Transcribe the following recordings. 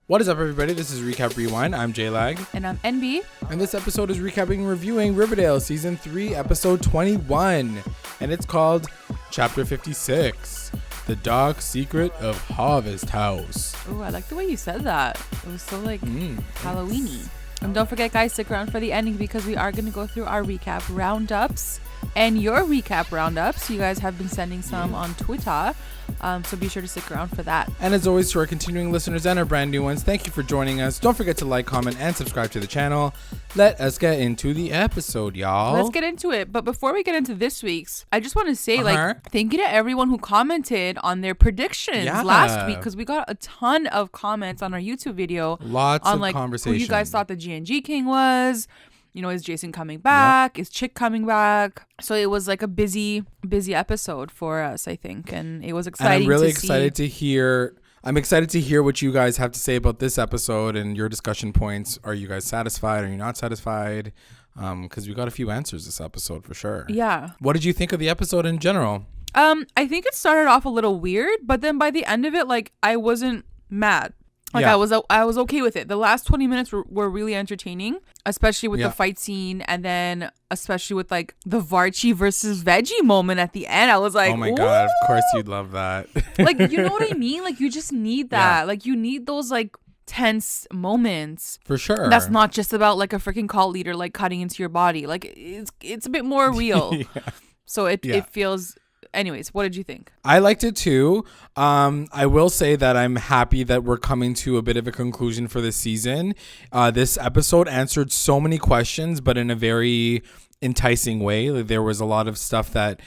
What is up, everybody? This is Recap Rewind. I'm JLAG. And I'm NB. And this episode is recapping and reviewing Riverdale Season 3, Episode 21. And it's called Chapter 56, The Dark Secret of Harvest House. Oh, I like the way you said that. It was so, Halloween-y. And don't forget, guys, stick around for the ending because we are going to go through our recap roundups and your recap roundups. You guys have been sending some on Twitter. So be sure to stick around for that. And as always, to our continuing listeners and our brand new ones, thank you for joining us. Don't forget to like, comment, and subscribe to the channel. Let us get into the episode, y'all. Let's get into it. But before we get into this week's, I just want to say, thank you to everyone who commented on their predictions last week, because we got a ton of comments on our YouTube video. Lots on, of conversation. Who you guys thought the G&G King was. You know, is Jason coming back? Yep. Is Chick coming back? So it was like a busy episode for us, I think. And it was exciting. And I'm really excited to hear. I'm excited to hear what you guys have to say about this episode and your discussion points. Are you guys satisfied? Are you not satisfied? Because we got a few answers this episode for sure. Yeah. What did you think of the episode in general? I think it started off a little weird, but then by the end of it, I wasn't mad. I was okay with it. The last 20 minutes were really entertaining, especially with the fight scene, and then especially with the VARCHIE versus Veggie moment at the end. I was like, oh my God, of course you'd love that. You know what I mean? You just need that. Yeah. You need those tense moments. For sure. That's not just about a freaking cult leader cutting into your body. It's a bit more real. So it feels. Anyways, what did you think? I liked it too. I will say that I'm happy that we're coming to a bit of a conclusion for this season. This episode answered so many questions, but in a very enticing way. There was a lot of stuff that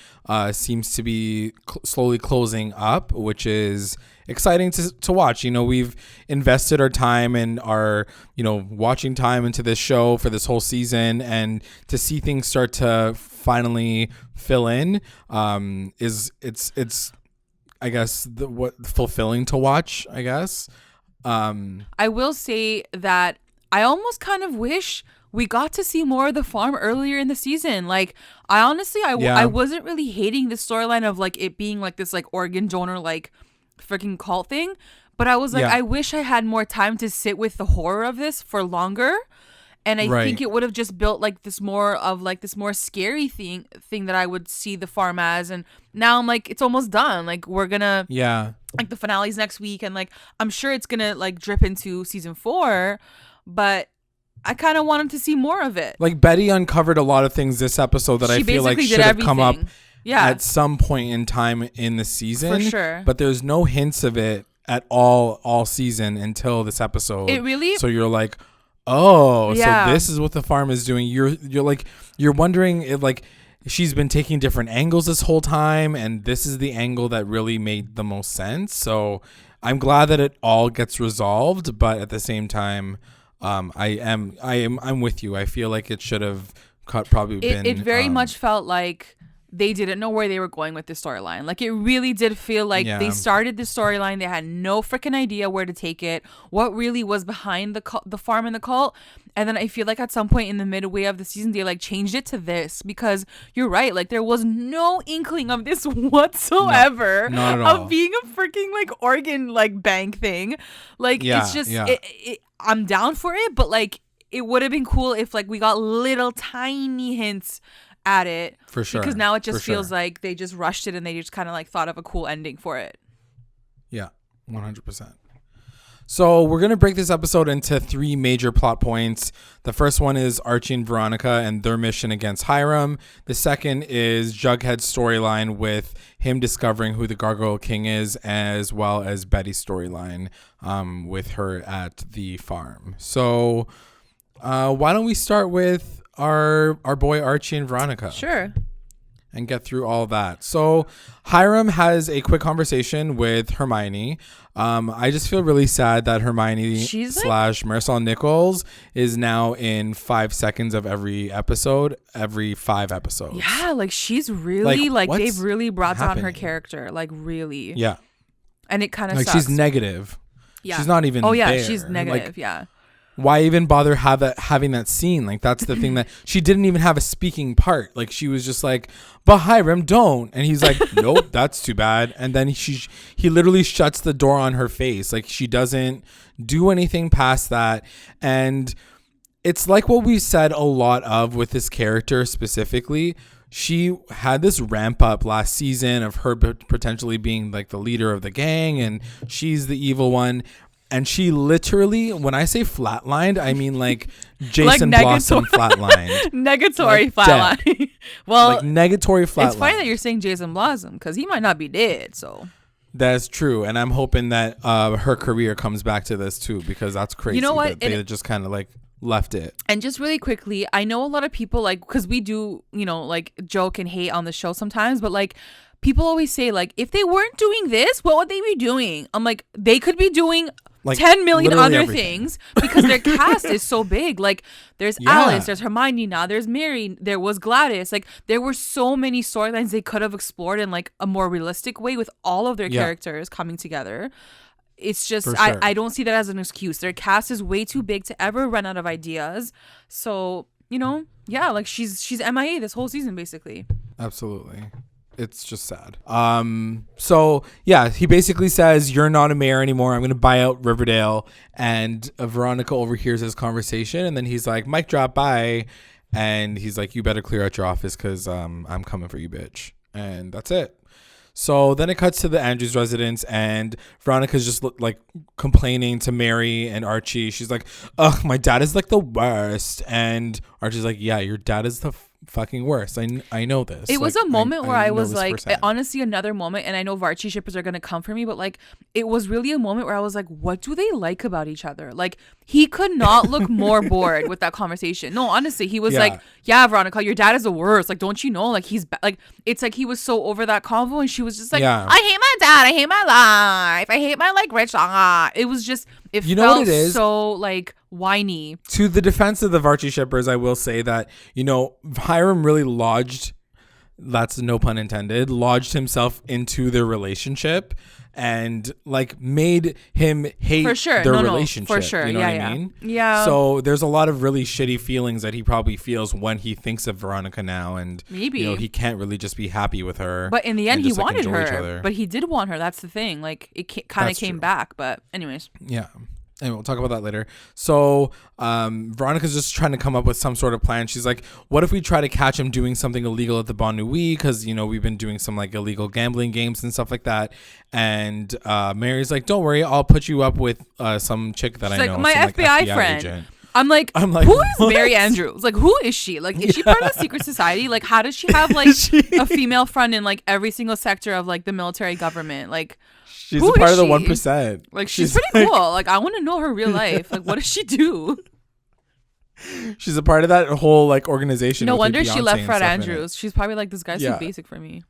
seems to be slowly closing up, which is exciting to watch. You know, we've invested our time and our, watching time into this show for this whole season, and to see things start to finally fill in is I guess fulfilling to watch, I guess. I will say that I almost kind of wish we got to see more of the farm earlier in the season. I honestly wasn't really hating the storyline of it being this organ donor freaking cult thing, but I was I wish I had more time to sit with the horror of this for longer. And I think it would have just built this more scary thing that I would see the farm as. And now I'm it's almost done. We're gonna the finale's next week, and I'm sure it's gonna drip into season 4, but I kind of wanted to see more of it. Betty uncovered a lot of things this episode that I feel should have come up at some point in time in the season. For sure. But there's no hints of it at all season until this episode. It really. So you're oh, so this is what the farm is doing. You're wondering if she's been taking different angles this whole time, and this is the angle that really made the most sense. So I'm glad that it all gets resolved, but at the same time, I'm with you. I feel it should have been. It very much felt like they didn't know where they were going with the storyline. It really did feel they started the storyline. They had no freaking idea where to take it, what really was behind the farm and the cult. And then I feel at some point in the midway of the season, they changed it to this, because you're right. there was no inkling of this whatsoever. No, not at all. Of being a freaking organ bank thing. It's just, I'm down for it, but it would have been cool if we got little tiny hints at it, for sure, because now it just feels like they just rushed it and they just kind of thought of a cool ending for it. 100%. So we're gonna break this episode into 3 major plot points. The first one is Archie and Veronica and their mission against Hiram. The second is Jughead's storyline with him discovering who the Gargoyle King is, as well as Betty's storyline with her at the farm. So why don't we start with our boy Archie and Veronica? Sure. And get through all that. So Hiram has a quick conversation with Hermione. I just feel really sad that Hermione slash Marisol Nichols is now in 5 seconds of every episode, every 5 episodes. Yeah, she's really they've really brought down her character, really. Yeah. And it kind of sucks. She's negative. Yeah. She's not even there. there. She's negative. Yeah. why even bother having that scene? Like, that's the thing, that she didn't even have a speaking part. Like, she was just like, but Hiram, don't. And he's like, nope, that's too bad. And then he literally shuts the door on her face. Like, she doesn't do anything past that. And it's like what we said a lot of with this character specifically. She had this ramp up last season of her potentially being like the leader of the gang, and she's the evil one. And she literally, when I say flatlined, I mean like Jason like Blossom flatlined. Negatory flatline. Well, like negatory flatline. It's funny that you're saying Jason Blossom, because he might not be dead. So that's true, and I'm hoping that her career comes back to this too, because that's crazy. You know what? They just kind of like left it. And just really quickly, I know a lot of people, like, because we do, you know, like joke and hate on the show sometimes, but like people always say, like, if they weren't doing this, what would they be doing? I'm like, they could be doing like 10 million other things, because their cast is so big. Like, there's Alice, there's Hermione now, there's Mary, there was Gladys. Like, there were so many storylines they could have explored in like a more realistic way with all of their characters coming together. It's just, sure. I don't see that as an excuse. Their cast is way too big to ever run out of ideas. So, you know, yeah, like she's MIA this whole season, basically. Absolutely. It's just sad. So yeah, he basically says, you're not a mayor anymore. I'm going to buy out Riverdale. And Veronica overhears his conversation. And then he's like, mic drop, bye. And he's like, you better clear out your office, because I'm coming for you, bitch. And that's it. So then it cuts to the Andrews residence, and Veronica's just like complaining to Mary and Archie. She's like, ugh, my dad is like the worst. And Archie's like, yeah, your dad is the fucking worst. I know this. It was a moment where I was like, honestly, another moment, and I know VARCHIE shippers are going to come for me, but like, it was really a moment where I was like, what do they like about each other? Like, he could not look more bored with that conversation. No, honestly, he was like, yeah, Veronica, your dad is the worst. Like, don't you know? Like, he's like, it's like he was so over that convo, and she was just like, I hate my dad. I hate my life. I hate my like rich. It was just, it felt so like whiny. To the defense of the VARCHIE shippers, I will say that, you know, Hiram really lodged, that's no pun intended, lodged himself into their relationship and like made him hate their relationship. For sure. You know what I mean? Yeah. So there's a lot of really shitty feelings that he probably feels when he thinks of Veronica now, and maybe, you know, he can't really just be happy with her. But in the end, he wanted her. But he did want her. That's the thing. Like, it kind of came back. But anyways. Yeah. And we'll talk about that later. So Veronica's just trying to come up with some sort of plan. She's like, what if we try to catch him doing something illegal at the Bon Nuit? Because, you know, we've been doing some like illegal gambling games and stuff like that. And Mary's like, don't worry, I'll put you up with some chick that I know. My some, FBI like, friend. Agent. I'm like, who is Mary Andrews? Like, who is she? Like, is she part of the secret society? Like, how does she have like a female friend in like every single sector of like the military government? Like, she's a part of the 1%. Like, she's pretty cool. Like, I want to know her real life. Like, what does she do? She's a part of that whole like organization. No wonder she left Fred Andrews. She's probably like, this guy's too basic for me.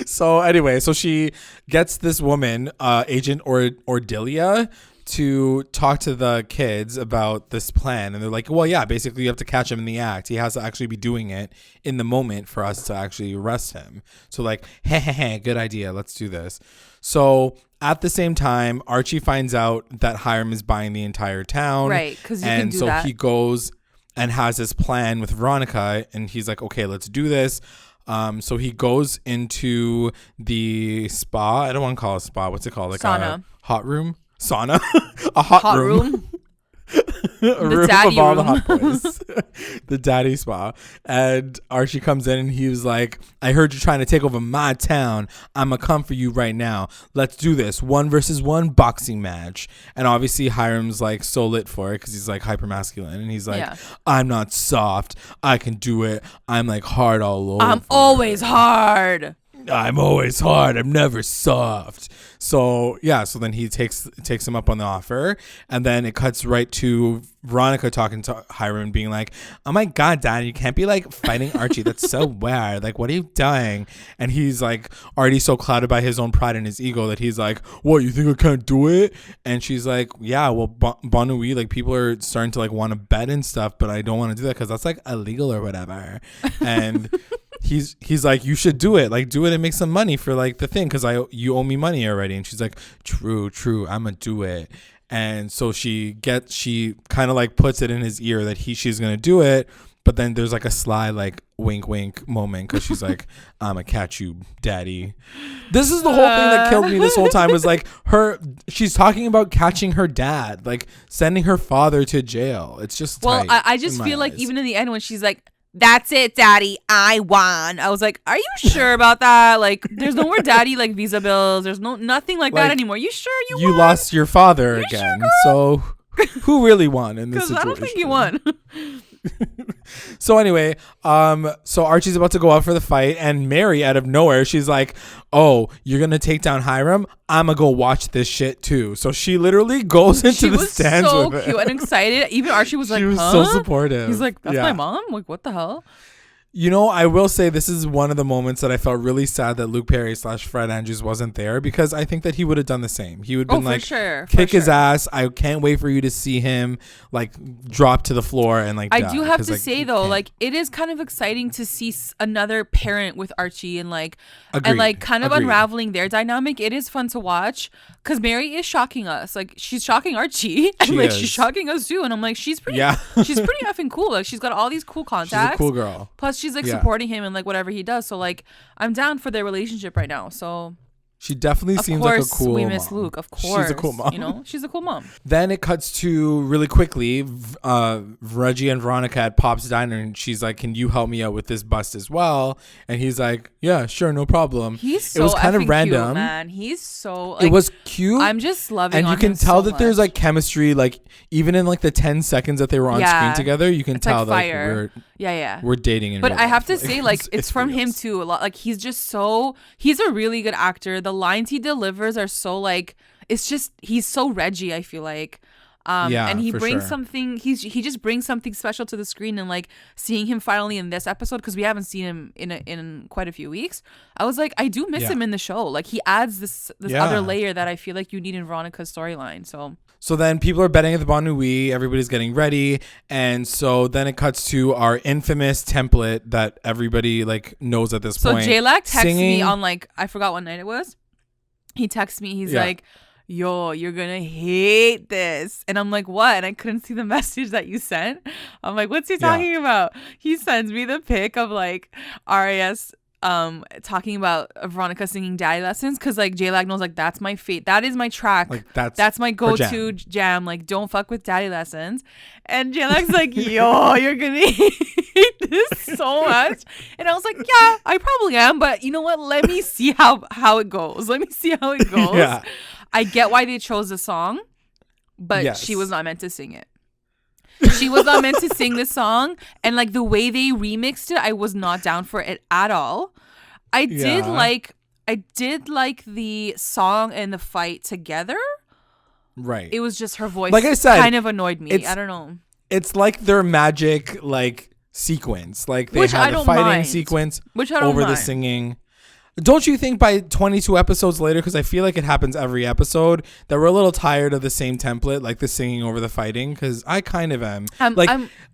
So anyway, so she gets this woman, Agent Ordelia, to talk to the kids about this plan, and they're like, well, yeah, basically you have to catch him in the act. He has to actually be doing it in the moment for us to actually arrest him. So like, hey, good idea, let's do this. So at the same time, Archie finds out that Hiram is buying the entire town, right? Because you can do that. He goes and has this plan with Veronica, and he's like, okay, let's do this. So he goes into the spa. I don't want to call it a spa. What's it called? Like sauna. A hot room? Sauna? A hot room. A room of all the hot boys. The daddy spa. And Archie comes in and he was like, I heard you're trying to take over my town. I'm gonna come for you right now. Let's do this 1-versus-1 boxing match. And obviously Hiram's like so lit for it because he's like hyper masculine, and he's like, I'm not soft, I can do it. I'm like hard all over. I'm always hard. I'm always hard. I'm never soft. So yeah, so then he takes him up on the offer, and then it cuts right to Veronica talking to Hiram and being like, oh my God, Dad, you can't be like fighting Archie. That's so weird. Like, what are you doing? And he's like already so clouded by his own pride and his ego that he's like, what, you think I can't do it? And she's like, yeah, well, Bon Nuit, like people are starting to like want to bet and stuff, but I don't want to do that because that's like illegal or whatever. And he's like, you should do it. Like, do it and make some money for like the thing, because you owe me money already. And she's like, true, I'm gonna do it. And so she kind of like puts it in his ear that she's gonna do it, but then there's like a sly like wink wink moment because she's like, I'm gonna catch you, daddy. This is the whole thing that killed me this whole time, was like she's talking about catching her dad, like sending her father to jail. It's just well, I just feel like even in the end when she's like, that's it, daddy, I won, I was like, are you sure about that? Like, there's no more daddy like Visa bills, there's nothing like that anymore. You sure you won? Lost your father again, so who really won in this situation? I don't think you won. So anyway, so Archie's about to go out for the fight, and Mary, out of nowhere, she's like, oh, you're gonna take down Hiram? I'm gonna go watch this shit too. So she literally goes into the stands with it. She was so cute and excited. Even Archie was like, she was so supportive. He's like, that's my mom? Like, what the hell? You know, I will say this is one of the moments that I felt really sad that Luke Perry / Fred Andrews wasn't there, because I think that he would have done the same. He would have been like, kick his ass. I can't wait for you to see him like drop to the floor and like. I do have to say though, like it is kind of exciting to see another parent with Archie and like kind of unraveling their dynamic. It is fun to watch because Mary is shocking us. Like she's shocking Archie and like she's shocking us too. And I'm like, she's pretty effing cool. Like she's got all these cool contacts. She's a cool girl. Plus she's like supporting him in like whatever he does. So like I'm down for their relationship right now. So she definitely seems like a cool mom. We miss Luke. Of course. She's a cool mom. You know, she's a cool mom. Then it cuts to really quickly, Reggie and Veronica at Pop's Diner, and she's like, can you help me out with this bust as well? And he's like, yeah, sure, no problem. It was kind of random. Cute, man. He's so like, it was cute. I'm just loving and you can tell that there's like chemistry, like even in like the 10 seconds that they were on screen together, you can tell like that we're dating in but real I have life. to say, like it's from him too a lot. Like he's a really good actor. The lines he delivers are so like, it's just, he's so Reggie, I feel like. And he brings something, he just brings something special to the screen. And like seeing him finally in this episode, because we haven't seen him in quite a few weeks, I was like, I do miss him in the show. Like he adds this other layer that I feel like you need in Veronica's storyline. So then people are betting at the Bon Nuit. Everybody's getting ready. And so then it cuts to our infamous template that everybody like knows at this point. So JLAG texts me on like, I forgot what night it was. He texts me. He's like, yo, you're going to hate this. And I'm like, what? And I couldn't see the message that you sent. I'm like, what's he talking about? He sends me the pic of like RAS talking about Veronica singing Daddy Lessons, because like JLAG knows like that's my fate, that is my track, like that's my go-to jam, like don't fuck with Daddy Lessons. And JLAG's like, yo, you're gonna hate this so much. And I was like, yeah, I probably am, but you know what, let me see how it goes. I get why they chose the song, but she was not meant to sing it. She was not meant to sing this song, and like the way they remixed it, I was not down for it at all. I did like the song and the fight together. Right. It was just her voice, like I said, kind of annoyed me. I don't know. It's like their magic like sequence. Like they had the fighting sequence over the singing. Don't you think by 22 episodes later, because I feel like it happens every episode, that we're a little tired of the same template, like the singing over the fighting? Because I kind of am.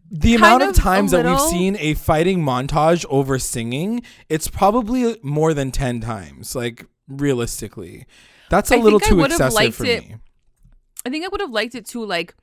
The amount of times that we've seen a fighting montage over singing, it's probably more than 10 times, like realistically. That's a little too excessive for me. I think I would have liked it too, like,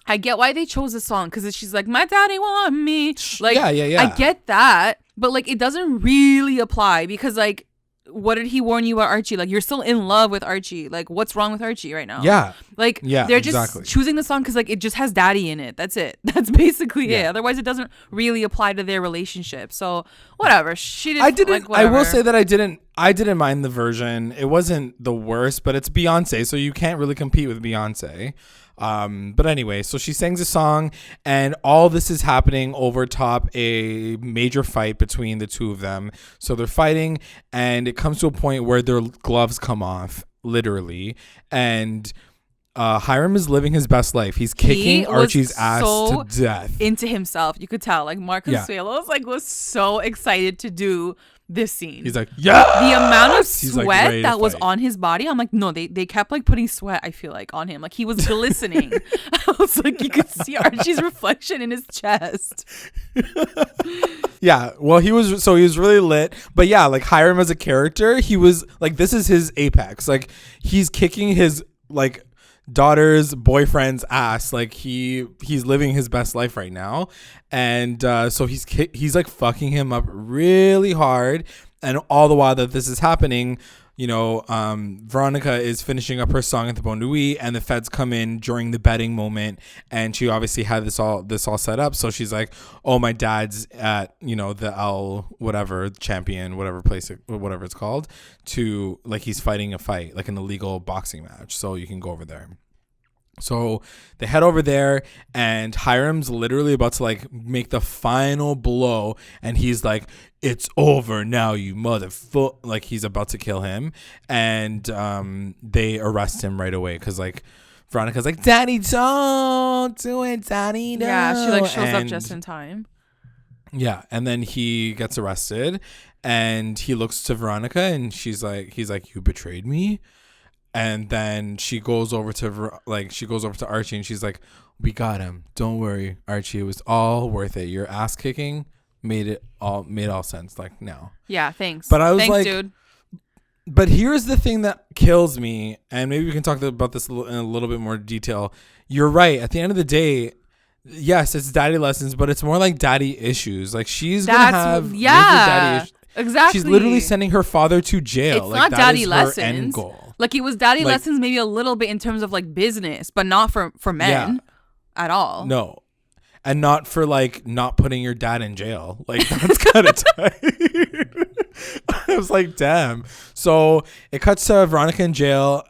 I get why they chose the song, because she's like, my daddy want me. Like, yeah. I get that, but like it doesn't really apply, because like, what did he warn you about Archie? Like, you're still in love with Archie. Like, what's wrong with Archie right now? Yeah. Like, they're just choosing the song because like it just has daddy in it. That's it. That's basically it. Otherwise, it doesn't really apply to their relationship. So whatever. I will say that I didn't mind the version. It wasn't the worst, but it's Beyonce, so you can't really compete with Beyonce. But anyway, so she sings a song, and all this is happening over top a major fight between the two of them. So they're fighting, and it comes to a point where their gloves come off, literally, and Hiram is living his best life. He's kicking Archie's ass to death. Into himself, you could tell. Like Mark Consuelos was so excited to do this scene. He's like, yeah. The amount of sweat that was on his body, I'm like, no, they kept like putting sweat, I feel like, on him. Like he was glistening. I was like, you could see Archie's reflection in his chest. Yeah, well, he was really lit. But yeah, like Hiram as a character, he was like, this is his apex. Like he's kicking his like daughter's boyfriend's ass. Like he's living his best life right now, and so he's like fucking him up really hard. And all the while that this is happening, you know, Veronica is finishing up her song at the Bon Nuit, and the feds come in during the betting moment, and she obviously had this all set up. So she's like, "Oh, my dad's at, you know, the L whatever champion, whatever place, whatever it's called, to like he's fighting a fight, like an illegal boxing match. So you can go over there." So they head over there, and Hiram's literally about to like make the final blow, and he's like, "It's over now, you motherfucker!" Like he's about to kill him, and they arrest him right away because like Veronica's like, "Daddy, don't do it, Daddy." No. Yeah, she like shows up just in time. Yeah, and then he gets arrested, and he looks to Veronica, and he's like, "You betrayed me." And then she goes over to Archie, and she's like, "We got him. Don't worry, Archie. It was all worth it. Your ass kicking made all sense. Like now." Yeah, thanks. But I was thanks, like, dude. But here's the thing that kills me, and maybe we can talk about this in a little bit more detail. You're right. At the end of the day, yes, it's daddy lessons, but it's more like daddy issues. Like she's gonna have major daddy issues. Exactly. She's literally sending her father to jail. It's like, not that daddy is lessons. her end goal. Like it was daddy lessons maybe a little bit in terms of like business, but not for men at all. No. And not for like not putting your dad in jail. Like that's kind of tight. I was like, damn. So it cuts to Veronica in jail,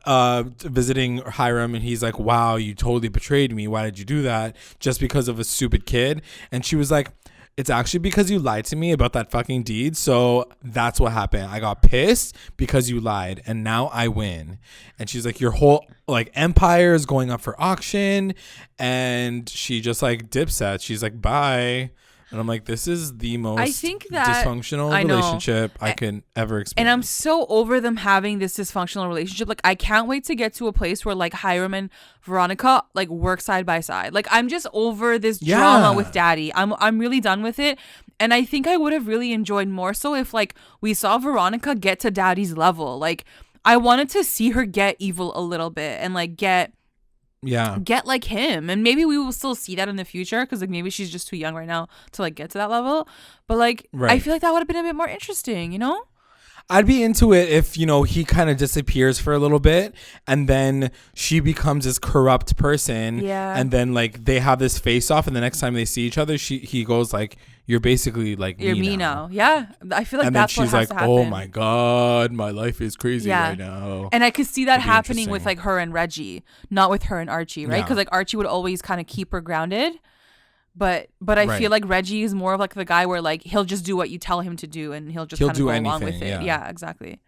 visiting Hiram, and he's like, "Wow, you totally betrayed me. Why did you do that? Just because of a stupid kid?" And she was like, "It's actually because you lied to me about that fucking deed. So that's what happened. I got pissed because you lied, and now I win." And she's like, "Your whole like empire is going up for auction." And she just like dipsets. She's like, "Bye." And I'm like, this is the most dysfunctional relationship I can ever experience. And I'm so over them having this dysfunctional relationship. Like, I can't wait to get to a place where like Hiram and Veronica like work side by side. Like, I'm just over this drama with daddy. I'm really done with it. And I think I would have really enjoyed more so if like we saw Veronica get to daddy's level. Like, I wanted to see her get evil a little bit and like get like him, and maybe we will still see that in the future because like maybe she's just too young right now to like get to that level, but like I feel like that would have been a bit more interesting, you know. I'd be into it if, you know, he kind of disappears for a little bit and then she becomes this corrupt person, and then like they have this face off, and the next time they see each other he goes like, "You're basically like you're me now." Yeah, I feel like and that's then she's what has like, to happen. "Oh my god, my life is crazy right now." And I could see that happening with like her and Reggie, not with her and Archie, right? Because like Archie would always kind of keep her grounded, but I feel like Reggie is more of like the guy where like he'll just do what you tell him to do, and he'll just kind of go along with it. Yeah, exactly.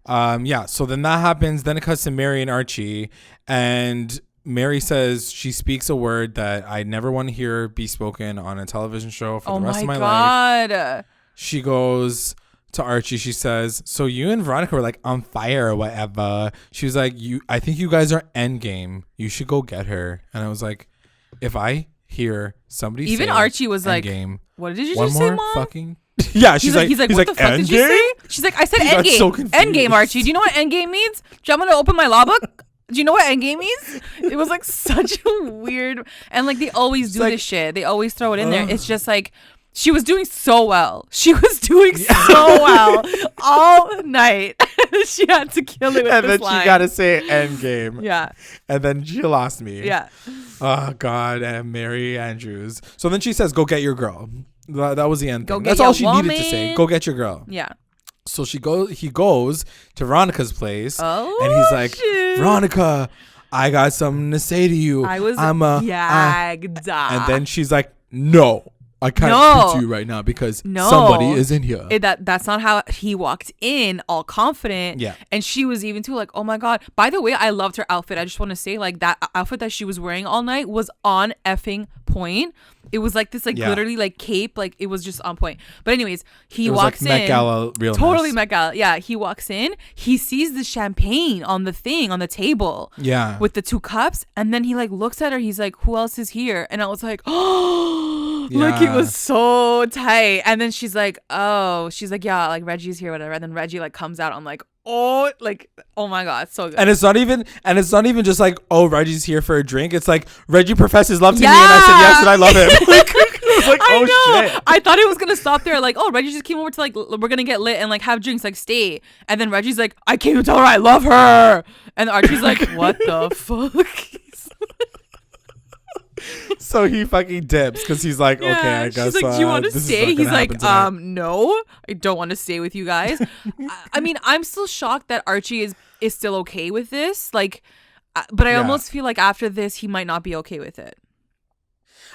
So then that happens. Then it cuts to Mary and Archie, and Mary says she speaks a word that I never want to hear be spoken on a television show for the rest of my life. She goes to Archie. She says, "So you and Veronica were like on fire or whatever." She was like, I think you guys are endgame. You should go get her." And I was like, if I hear somebody even say Archie was endgame, like, "What did you one just more say, Mom?" Fucking yeah, she's like, "What the fuck did you say?" She's like, "I said endgame." So endgame, Archie. Do you know what endgame means? I'm gonna open my law book. Do you know what endgame means? It was like such a weird, and like they always do this shit. They always throw it in there. It's just like she was doing so well. She was doing so well all night. She had to kill it with and this then line. She gotta say endgame. Yeah. And then she lost me. Yeah. Oh God, and Mary Andrews. So then she says, "Go get your girl." That was the end. That's all she needed to say. Go get your girl. Yeah. So he goes to Veronica's place, and he's like, shit. "Veronica, I got something to say to you. I'm gagged." And then she's like, "No, I can't speak to you right now because somebody is in here." That's not how he walked in, all confident. Yeah. And she was even too like, "Oh my God." By the way, I loved her outfit. I just want to say like that outfit that she was wearing all night was on effing point. It was like this, like literally like cape, like it was just on point. But anyways, he walks in. Met Gala realness. Totally Met Gala. Yeah, he walks in. He sees the champagne on the table. Yeah. With the 2 cups, and then he like looks at her. He's like, "Who else is here?" And I was like, "Oh, like it was so tight." And then she's like, "Oh," she's like, "Yeah, like Reggie's here, whatever." And then Reggie like comes out. I'm like, Oh, like, oh my God, so good. And it's not even just like, oh, Reggie's here for a drink. It's like Reggie professes love to me, and I said yes, and I love him. I was like, oh shit. I thought it was gonna stop there. Like, oh, Reggie just came over to like, we're gonna get lit and like have drinks, like stay. And then Reggie's like, I came to tell her I love her. And Archie's like, what the fuck? So he fucking dips because he's like, okay, I guess. She's like, do you want to stay? He's like, no, I don't want to stay with you guys. I mean, I'm still shocked that Archie is still okay with this. Like, but I almost feel like after this, he might not be okay with it.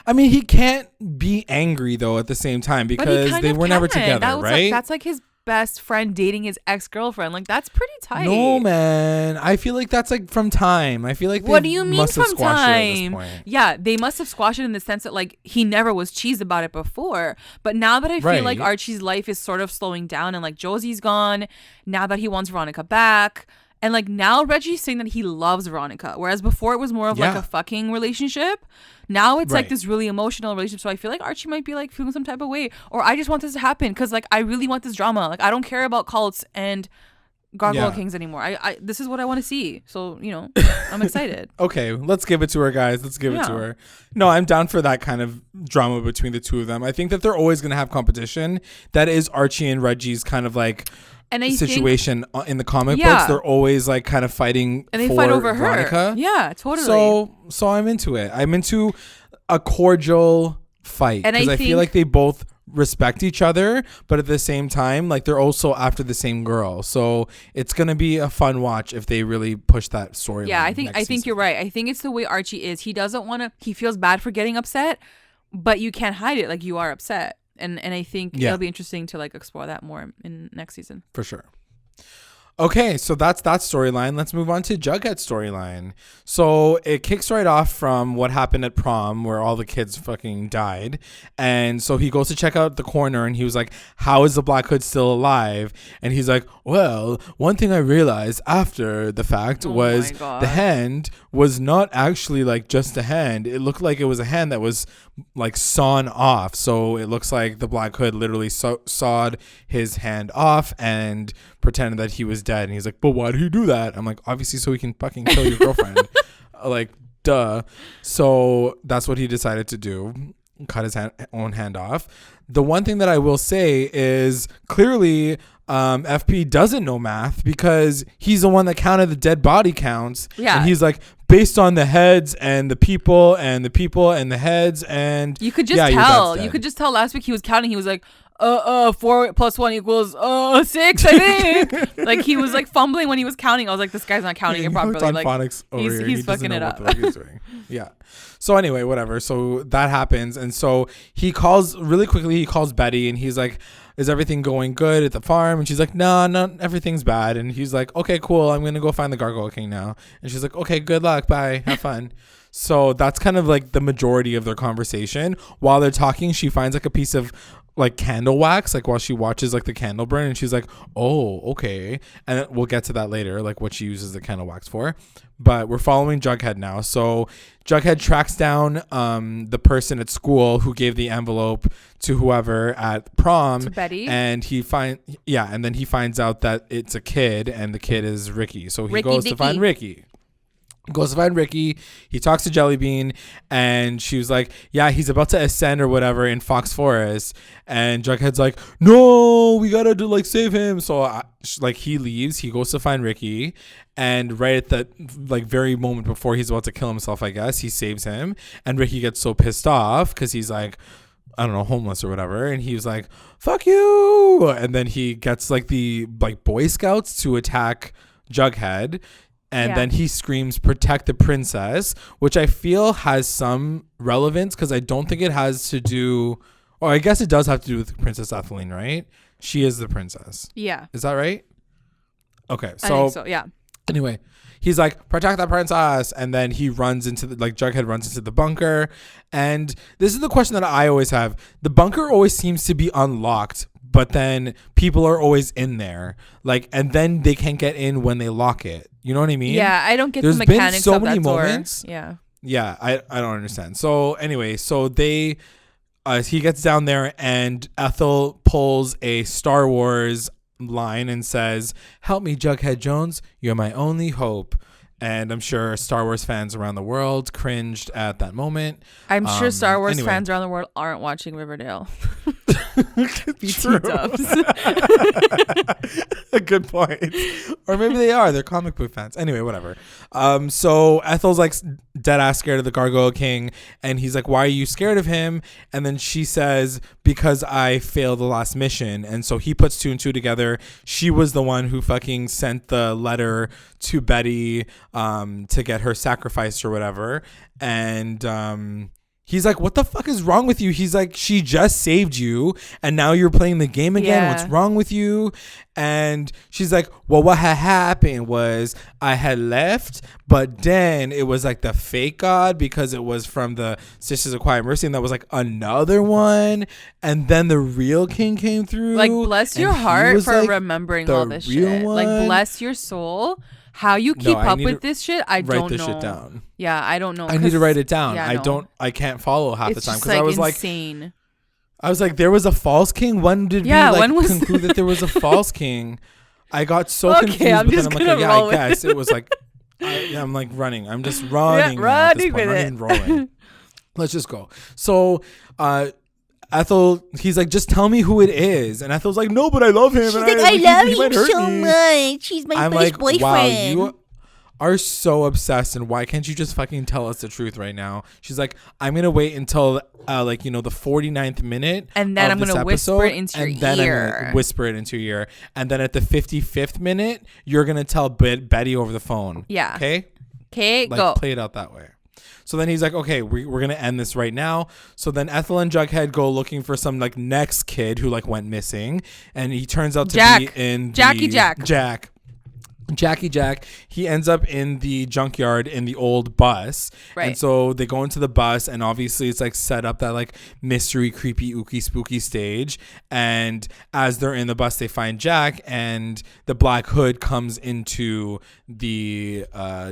I mean, he can't be angry though at the same time because they were never together, right? That's like his best friend dating his ex-girlfriend. Like, that's pretty tight. No, man. I feel like that's like from time. I feel like what do you mean from time? Yeah, they must have squashed it in the sense that like he never was cheesed about it before. But now that I feel like Archie's life is sort of slowing down and like Josie's gone, now that he wants Veronica back. And like now Reggie's saying that he loves Veronica, whereas before it was more of like a fucking relationship. Now it's like this really emotional relationship. So I feel like Archie might be like feeling some type of way, or I just want this to happen because like I really want this drama. Like I don't care about cults and Gargoyle Kings anymore. I this is what I want to see. So you know, I'm excited. Okay, let's give it to her, guys. Let's give it to her. No, I'm down for that kind of drama between the two of them. I think that they're always gonna have competition. That is Archie and Reggie's kind of like. And I situation in the comic books, they're always like kind of fighting and they for fight over Veronica. Her. Yeah, totally. So I'm into it. I'm into a cordial fight because I feel like they both respect each other, but at the same time, like they're also after the same girl. So it's gonna be a fun watch if they really push that story. Yeah, I think you're right. I think it's the way Archie is. He doesn't want to. He feels bad for getting upset, but you can't hide it. Like you are upset. And I think it'll be interesting to like explore that more in next season. For sure. Okay, so that's that storyline. Let's move on to Jughead's storyline. So it kicks right off from what happened at prom where all the kids fucking died. And so he goes to check out the coroner and he was like, how is the Black Hood still alive? And he's like, well, one thing I realized after the fact was the hand was not actually like just a hand. It looked like it was a hand that was like sawn off. So it looks like the Black Hood literally sawed his hand off and pretended that he was dead. And he's like, but why did he do that? I'm like, obviously so he can fucking kill your girlfriend. Like, duh. So that's what he decided to do. Cut his own hand off. The one thing that I will say is clearly FP doesn't know math because he's the one that counted the dead body counts. Yeah. And he's like, based on the heads and the people and the heads, and you could just tell. You could just tell last week he was counting. He was like, 4 + 1 = 6, I think. Like he was like fumbling when he was counting. I was like, this guy's not counting it properly. Like phonics over here. He's fucking it up. He's doing. Yeah. So anyway, whatever. So that happens, and so he calls really quickly. He calls Betty, and he's like, is everything going good at the farm? And she's like, no, everything's bad. And he's like, okay, cool. I'm going to go find the Gargoyle King now. And she's like, okay, good luck. Bye. Have fun. So that's kind of like the majority of their conversation. While they're talking, she finds like a piece of like candle wax, like while she watches like the candle burn, and she's like, oh, okay. And we'll get to that later, like what she uses the candle wax for. But we're following Jughead now. So Jughead tracks down the person at school who gave the envelope to whoever at prom, to Betty, and and then he finds out that it's a kid, and the kid is Ricky. So he goes to find Ricky. He talks to Jellybean, and she was like, yeah, he's about to ascend or whatever in Fox Forest. And Jughead's like, no, we gotta save him. So he leaves. He goes to find Ricky, and right at that like very moment before he's about to kill himself, I guess, he saves him. And Ricky gets so pissed off because he's like, I don't know, homeless or whatever, and he was like, fuck you. And then he gets like the Boy Scouts to attack Jughead. And then he screams, protect the princess, which I feel has some relevance because I don't think it has to do, or I guess it does have to do with Princess Etheline, right? She is the princess. Yeah. Is that right? Okay. So, I think so, yeah. Anyway, he's like, protect the princess. And then he runs into Jughead runs into the bunker. And this is the question that I always have. The bunker always seems to be unlocked, but then people are always in there. And then they can't get in when they lock it. You know what I mean? Yeah, I don't get the mechanics of that door. Yeah. Yeah, I don't understand. So anyway, he gets down there and Ethel pulls a Star Wars line and says, "Help me, Jughead Jones. You're my only hope." And I'm sure Star Wars fans around the world cringed at that moment. I'm sure Star Wars fans around the world aren't watching Riverdale. BT dubs. A good point. Or maybe they are. They're comic book fans. Anyway, whatever. So Ethel's like dead ass scared of the Gargoyle King. And he's like, why are you scared of him? And then she says, because I failed the last mission. And so he puts 2 and 2 together. She was the one who fucking sent the letter to Betty to get her sacrificed or whatever. And he's like, what the fuck is wrong with you? He's like, she just saved you and now you're playing the game again. Yeah. What's wrong with you? And she's like, well, what had happened was I had left, but then it was like the fake God because it was from the Sisters of Quiet Mercy, and that was like another one. And then the real king came through. Like, bless your heart for like remembering all this shit. One. Like, bless your soul. How you keep up with this shit, I don't know. Write this shit down. Yeah, I don't know. I need to write it down. Yeah, I can't follow half the time because I was insane. Like, I was like, there was a false king. When did we conclude that there was a false king? I got so confused. I'm just but then I'm like, I guess it was like, I'm like running. I'm just running. Yeah, running with it. Rolling. Let's just go. So, Ethel, he's like, just tell me who it is. And Ethel's like, no, but I love him. She's like, I love him so much. He's my first boyfriend. Wow, you are so obsessed, and why can't you just fucking tell us the truth right now? She's like, I'm going to wait until, the 49th minute. And then I'm going to whisper it into your ear. And then I'm going to whisper it into your ear. And then at the 55th minute, you're going to tell Betty over the phone. Yeah. Okay? Okay, go. Play it out that way. So then he's like, okay, we're going to end this right now. So then Ethel and Jughead go looking for some like next kid who like went missing. And he turns out to be in Jackie Jack. He ends up in the junkyard in the old bus. Right. And so they go into the bus, and obviously it's like set up that like mystery, creepy, ooky, spooky stage. And as they're in the bus, they find Jack, and the Black Hood comes into the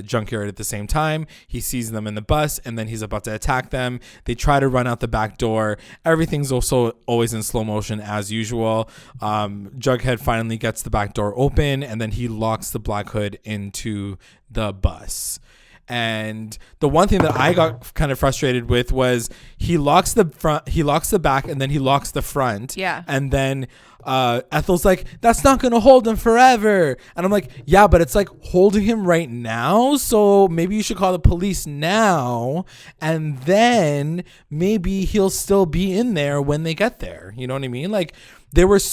junkyard at the same time. He sees them in the bus, and then he's about to attack them. They try to run out the back door. Everything's also always in slow motion as usual. Jughead finally gets the back door open, and then he locks the Black Hood into the bus. And the one thing that I got kind of frustrated with was he locks the front, he locks the back, and then he locks the front. Yeah. And then Ethel's like, that's not going to hold him forever. And I'm like, yeah, but it's like holding him right now. So maybe you should call the police now. And then maybe he'll still be in there when they get there. You know what I mean? Like there was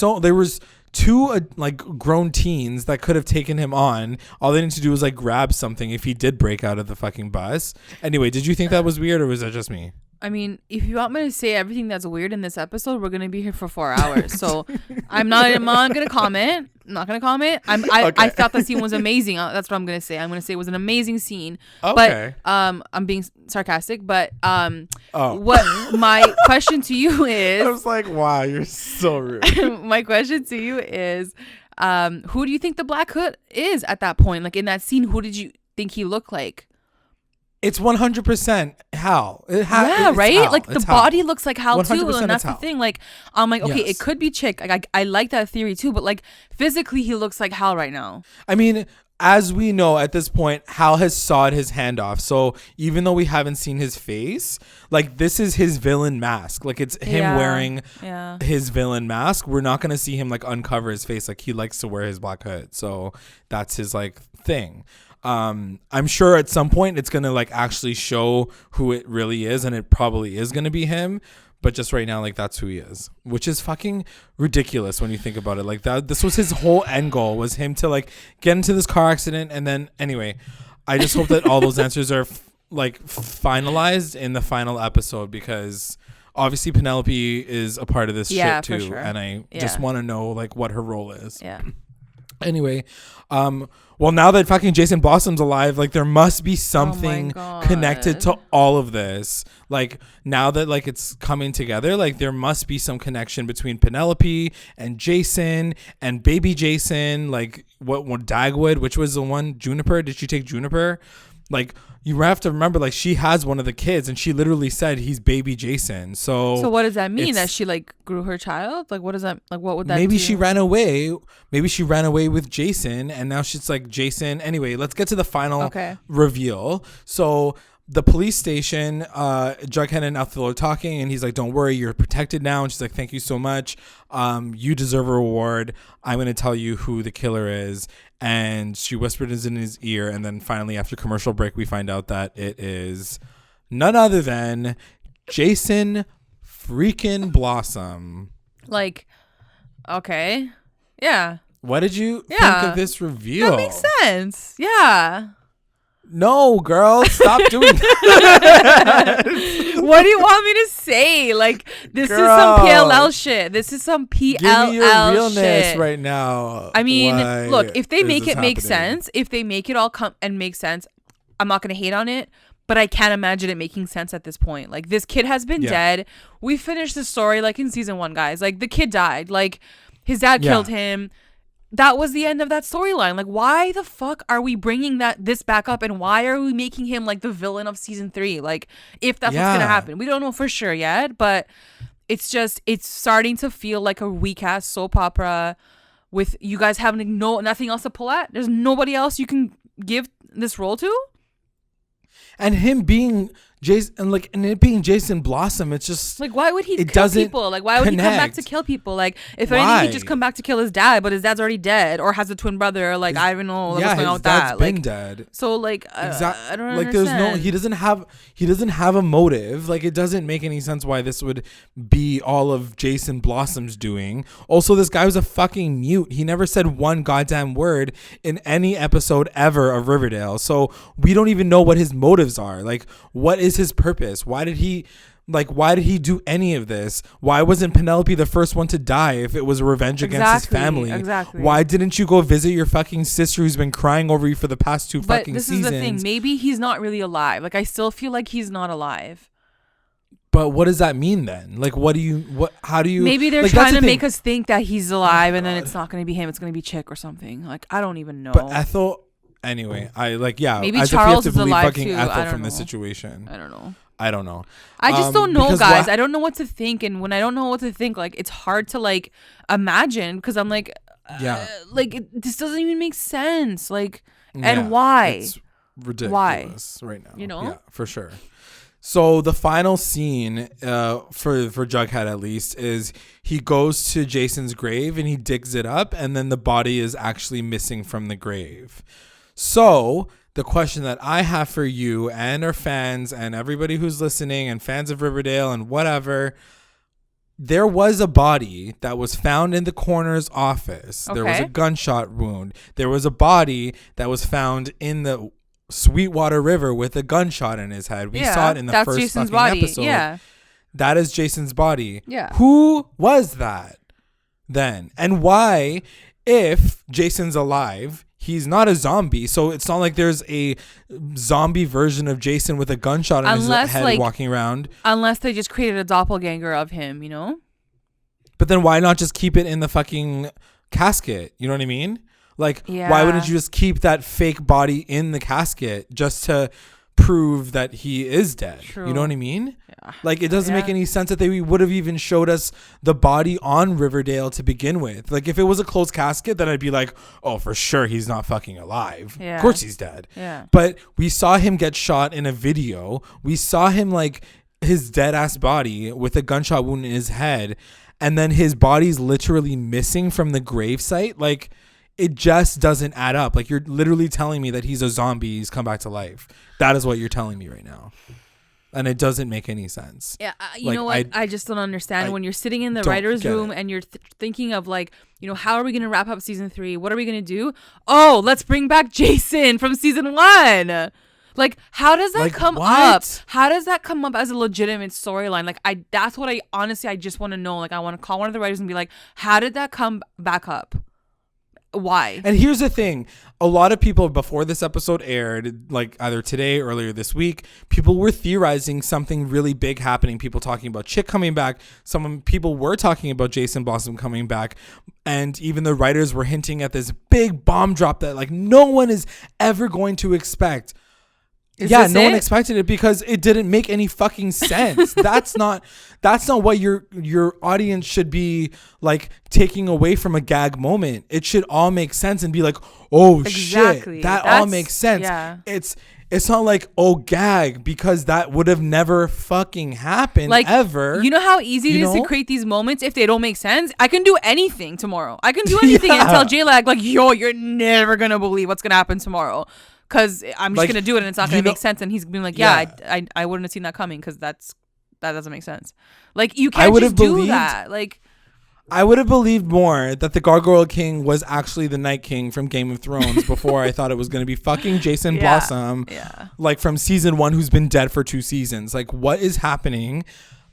2 like grown teens that could have taken him on. All they needed to do was like grab something if he did break out of the fucking bus. Anyway, did you think that was weird, or was that just me? I mean, if you want me to say everything that's weird in this episode, we're gonna be here for 4 hours. So I'm not gonna comment. I'm not gonna comment. I thought that scene was amazing. That's what I'm gonna say. I'm gonna say it was an amazing scene. Okay. But I'm being sarcastic. But what my question to you is? I was like, wow, you're so rude. My question to you is, who do you think the Black Hood is at that point? Like in that scene, who did you think he looked like? It's 100% Hal. Yeah, right? Hal. Like the body looks like Hal too, and that's the thing. Like I'm like, okay, it could be Chick. Like I like that theory too, but like physically he looks like Hal right now. I mean, as we know at this point, Hal has sawed his hand off. So even though we haven't seen his face, like this is his villain mask. Like it's him wearing his villain mask. We're not gonna see him like uncover his face. Like he likes to wear his black hood. So that's his like thing. I'm sure at some point it's gonna like actually show who it really is, and it probably is gonna be him. But just right now, like that's who he is, which is fucking ridiculous when you think about it. Like that, this was his whole end goal, was him to like get into this car accident, and then anyway, I just hope that all those answers are like finalized in the final episode, because obviously Penelope is a part of this shit too, for sure. And I just want to know like what her role is. Yeah. Anyway, well, now that fucking Jason Blossom's alive, like there must be something connected to all of this. Like now that like it's coming together, like there must be some connection between Penelope and Jason and baby Jason. Like what Dagwood, which was the one, Juniper? Did she take Juniper? like you have to remember, like she has one of the kids, and she literally said he's baby Jason. So what does that mean? That she like grew her child? Like what does that? Like what would that? Maybe do? she ran away. Maybe she ran away with Jason, and now she's like Jason. Anyway, let's get to the final reveal. So the police station, Jughead and Ethel are talking, and he's like, "Don't worry, you're protected now." And she's like, "Thank you so much. You deserve a reward. I'm going to tell you who the killer is." And she whispered in his ear, and then finally, after commercial break, we find out that it is none other than Jason freaking Blossom. Like, okay, yeah. What did you think of this reveal? That makes sense. Yeah. No, girl, stop doing that. What do you want me to say? Like, this is some PLL shit. This is some PLL Give me your realness shit right now. I mean, look, if they make it make happening? sense, if they make it all come and make sense, I'm not going to hate on it, but I can't imagine it making sense at this point. Like, this kid has been dead. We finished the story, like, in season 1, guys. Like, the kid died. Like, his dad killed him. That was the end of that storyline. Like, why the fuck are we bringing this back up, and why are we making him like the villain of season 3? Like, if that's what's gonna happen, we don't know for sure yet, but it's starting to feel like a weak ass soap opera with you guys having nothing else to pull at. There's nobody else you can give this role to, and him being Jason, like, and it being Jason Blossom, it's just like, why would he kill people? Like, why would he come back to kill people? Like, if anything, he'd just come back to kill his dad, but his dad's already dead, or has a twin brother. Like, I don't know what's going on with that. His dad's been dead. So, like, I don't like, understand. he doesn't have a motive. Like, it doesn't make any sense why this would be all of Jason Blossom's doing. Also, this guy was a fucking mute. He never said one goddamn word in any episode ever of Riverdale. So we don't even know what his motives are. Like, what is his purpose? Why did he do any of this? Why wasn't Penelope the first one to die if it was revenge against his family? Exactly. Why didn't you go visit your fucking sister who's been crying over you for the past 2 fucking seasons? But this is the thing. Maybe he's not really alive. Like, I still feel like he's not alive. But what does that mean then? Like, how do you... Maybe they're trying to make us think that he's alive, and then it's not going to be him. It's going to be Chick or something. Like, I don't even know. But Ethel... Anyway, maybe Charles is alive too. Ethel from this situation. I don't know. I just don't know, guys. I don't know what to think, and when I don't know what to think, like, it's hard to like imagine, because I'm like, this doesn't even make sense. Like, and why? It's ridiculous right now. You know? Yeah, for sure. So the final scene for Jughead, at least, is he goes to Jason's grave and he digs it up, and then the body is actually missing from the grave. So the question that I have for you and our fans and everybody who's listening and fans of Riverdale and whatever, there was a body that was found in the coroner's office. Okay. There was a gunshot wound. There was a body that was found in the Sweetwater River with a gunshot in his head. We saw it in the first Jason's fucking episode. Yeah. That is Jason's body. Yeah. Who was that then? And why, if Jason's alive, he's not a zombie, so it's not like there's a zombie version of Jason with a gunshot in his head walking around. Unless they just created a doppelganger of him, you know? But then why not just keep it in the fucking casket? You know what I mean? Like, why wouldn't you just keep that fake body in the casket just to prove that he is dead? True. You know what I mean? Yeah. Like, it doesn't make any sense that they would have even showed us the body on Riverdale to begin with. Like, if it was a closed casket, then I'd be like, oh, for sure he's not fucking alive. Yeah. Of course he's dead. Yeah. But we saw him get shot in a video. We saw him, like, his dead ass body with a gunshot wound in his head, and then his body's literally missing from the gravesite. Like, it just doesn't add up. Like, you're literally telling me that he's a zombie. He's come back to life. That is what you're telling me right now. And it doesn't make any sense. Yeah. You know what? I just don't understand. When you're sitting in the writer's room and you're thinking of, like, you know, how are we going to wrap up season 3? What are we going to do? Oh, let's bring back Jason from season 1. Like, how does that come up? How does that come up as a legitimate storyline? Like, that's what I just want to know. Like, I want to call one of the writers and be like, how did that come back up? Why? And here's the thing. A lot of people, before this episode aired, like either today or earlier this week, people were theorizing something really big happening. People talking about Chick coming back. People were talking about Jason Blossom coming back. And even the writers were hinting at this big bomb drop that, like, no one is ever going to expect. No one expected it because it didn't make any fucking sense. That's not what your audience should be like taking away from a gag moment. It should all make sense and be like, oh shit, that all makes sense. Yeah. It's not like, oh, gag, because that would have never fucking happened, like, ever. You know how easy it is to create these moments if they don't make sense? I can do anything tomorrow. I can do anything and tell JLAG, like, yo, you're never going to believe what's going to happen tomorrow. Because I'm just going to do it and it's not going to make sense. And he's being like, I wouldn't have seen that coming because that doesn't make sense. Like, you can't just do that. Like, I would have believed more that the Gargoyle King was actually the Night King from Game of Thrones before I thought it was going to be fucking Jason Blossom, like from season 1, who's been dead for 2 seasons. Like, what is happening?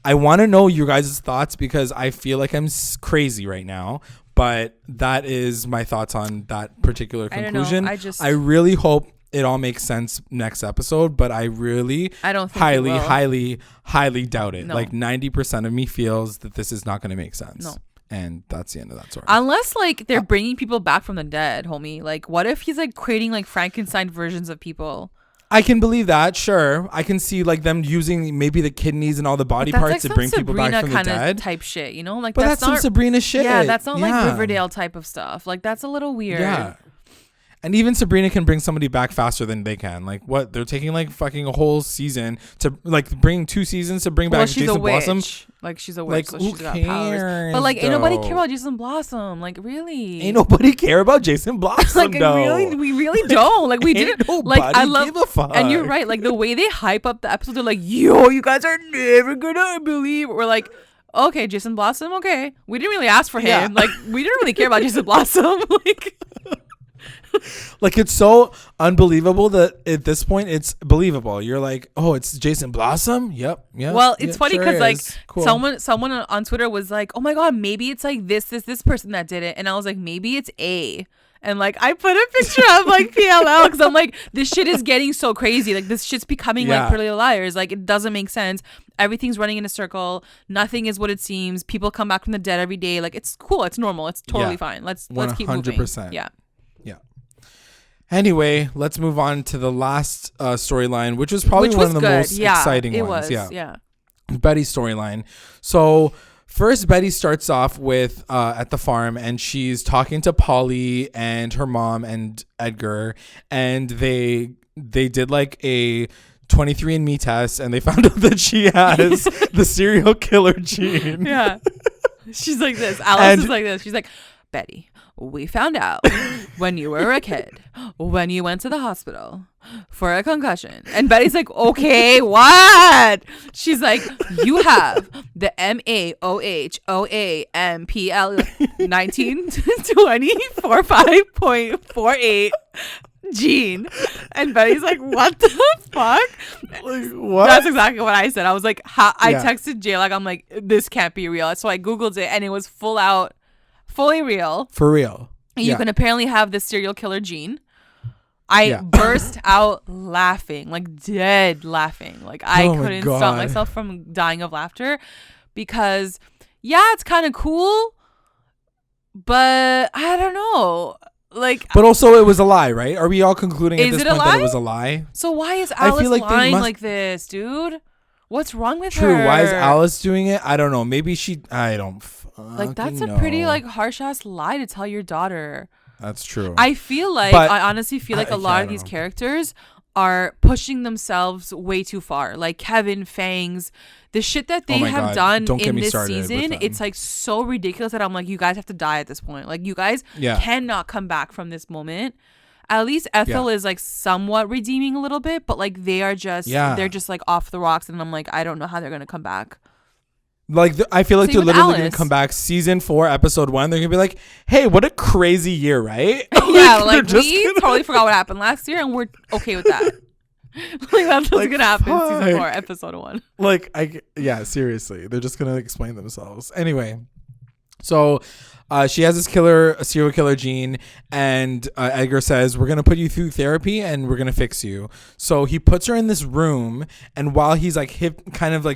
I want to know your guys' thoughts because I feel like I'm crazy right now. But that is my thoughts on that particular conclusion. I really hope it all makes sense next episode, but I don't think highly doubt it. No. Like 90% of me feels that this is not going to make sense. No. And that's the end of that story. Unless like they're bringing people back from the dead, homie. Like, what if he's like creating like Frankenstein versions of people? I can believe that, sure. I can see like them using maybe the kidneys and all the body parts to bring people back from the dead. Type shit, you know? Like, but that's some Sabrina shit. Yeah, that's not like Riverdale type of stuff. Like, that's a little weird. Yeah. And even Sabrina can bring somebody back faster than they can. Like, what? They're taking like fucking a whole season to like bring 2 seasons to bring back Jason Blossom. Like, she's a witch, like, so she's got powers. But like, ain't nobody care about Jason Blossom. Like, really? Ain't nobody care about Jason Blossom. Like, we really don't. Like, we didn't. Like, I love. Give a fuck. And you're right. Like, the way they hype up the episode, they're like, yo, you guys are never gonna believe. We're like, okay, Jason Blossom. Okay, we didn't really ask for him. Yeah. Like, we didn't really care about Jason Blossom. Like. Like, it's so unbelievable that at this point it's believable. You're like, oh, it's Jason Blossom. Yep. Well, it's funny because like cool. someone on Twitter was like, oh my god, maybe it's like this person that did it, and I was like, maybe it's A. And like, I put a picture of like PLL because I'm like, this shit is getting so crazy. Like, this shit's becoming like Pretty Little Liars. Like, it doesn't make sense. Everything's running in a circle. Nothing is what it seems. People come back from the dead every day. Like, it's cool. It's normal. It's totally fine. Let's keep moving. 100%. Yeah. Anyway, let's move on to the last storyline, which was probably one of the most exciting ones. Yeah. Betty's storyline. So first, Betty starts off with at the farm, and she's talking to Polly and her mom and Edgar, and they did like a 23andMe test, and they found out that she has the serial killer gene. Yeah. She's like this. Alice is like this. She's like, Betty, we found out when you were a kid, when you went to the hospital for a concussion. And Betty's like, okay, what? She's like, you have the MAOHOAMPL 192045.48 gene. And Betty's like, what the fuck? Like, what? That's exactly what I said. I was like, I texted JLAG. I'm like, this can't be real. So I Googled it, and it was fully real. For real. You can apparently have this serial killer gene. I burst out laughing, like dead laughing. Like, I couldn't stop myself from dying of laughter because, it's kind of cool, but I don't know. Like, but also it was a lie, right? Are we all concluding at this point that it was a lie? So why is Alice lying like this, dude? What's wrong with her? True. Why is Alice doing it? I don't know. Maybe I don't like, that's a pretty like harsh ass lie to tell your daughter. That's true. I honestly feel like a lot of these characters are pushing themselves way too far. Like Kevin, Fangs, the shit that they have done in this season, it's like so ridiculous that I'm like, you guys have to die at this point. Like, you guys cannot come back from this moment. At least Ethel is like somewhat redeeming a little bit, but like they are just they're just like off the rocks, and I'm like, I don't know how they're gonna come back. Like, I feel like they're literally gonna come back season 4 episode 1. They're gonna be like, hey, what a crazy year, right? Like we totally forgot what happened last year, and we're okay with that. Like, that's what's gonna happen season 4 episode 1. Like, seriously, they're just gonna explain themselves anyway. So she has this serial killer gene, and Edgar says, we're going to put you through therapy and we're going to fix you. So he puts her in this room, and while he's like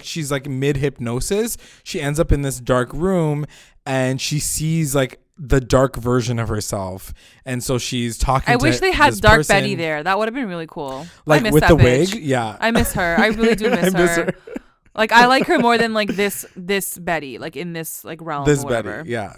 she's like mid hypnosis, she ends up in this dark room, and she sees like the dark version of herself, and so she's talking. I wish they had Dark Betty there. That would have been really cool. Like with the wig. Yeah, I miss her. I really do miss her. Like I like her more than like this Betty, like in this like realm. This or whatever. Betty, yeah.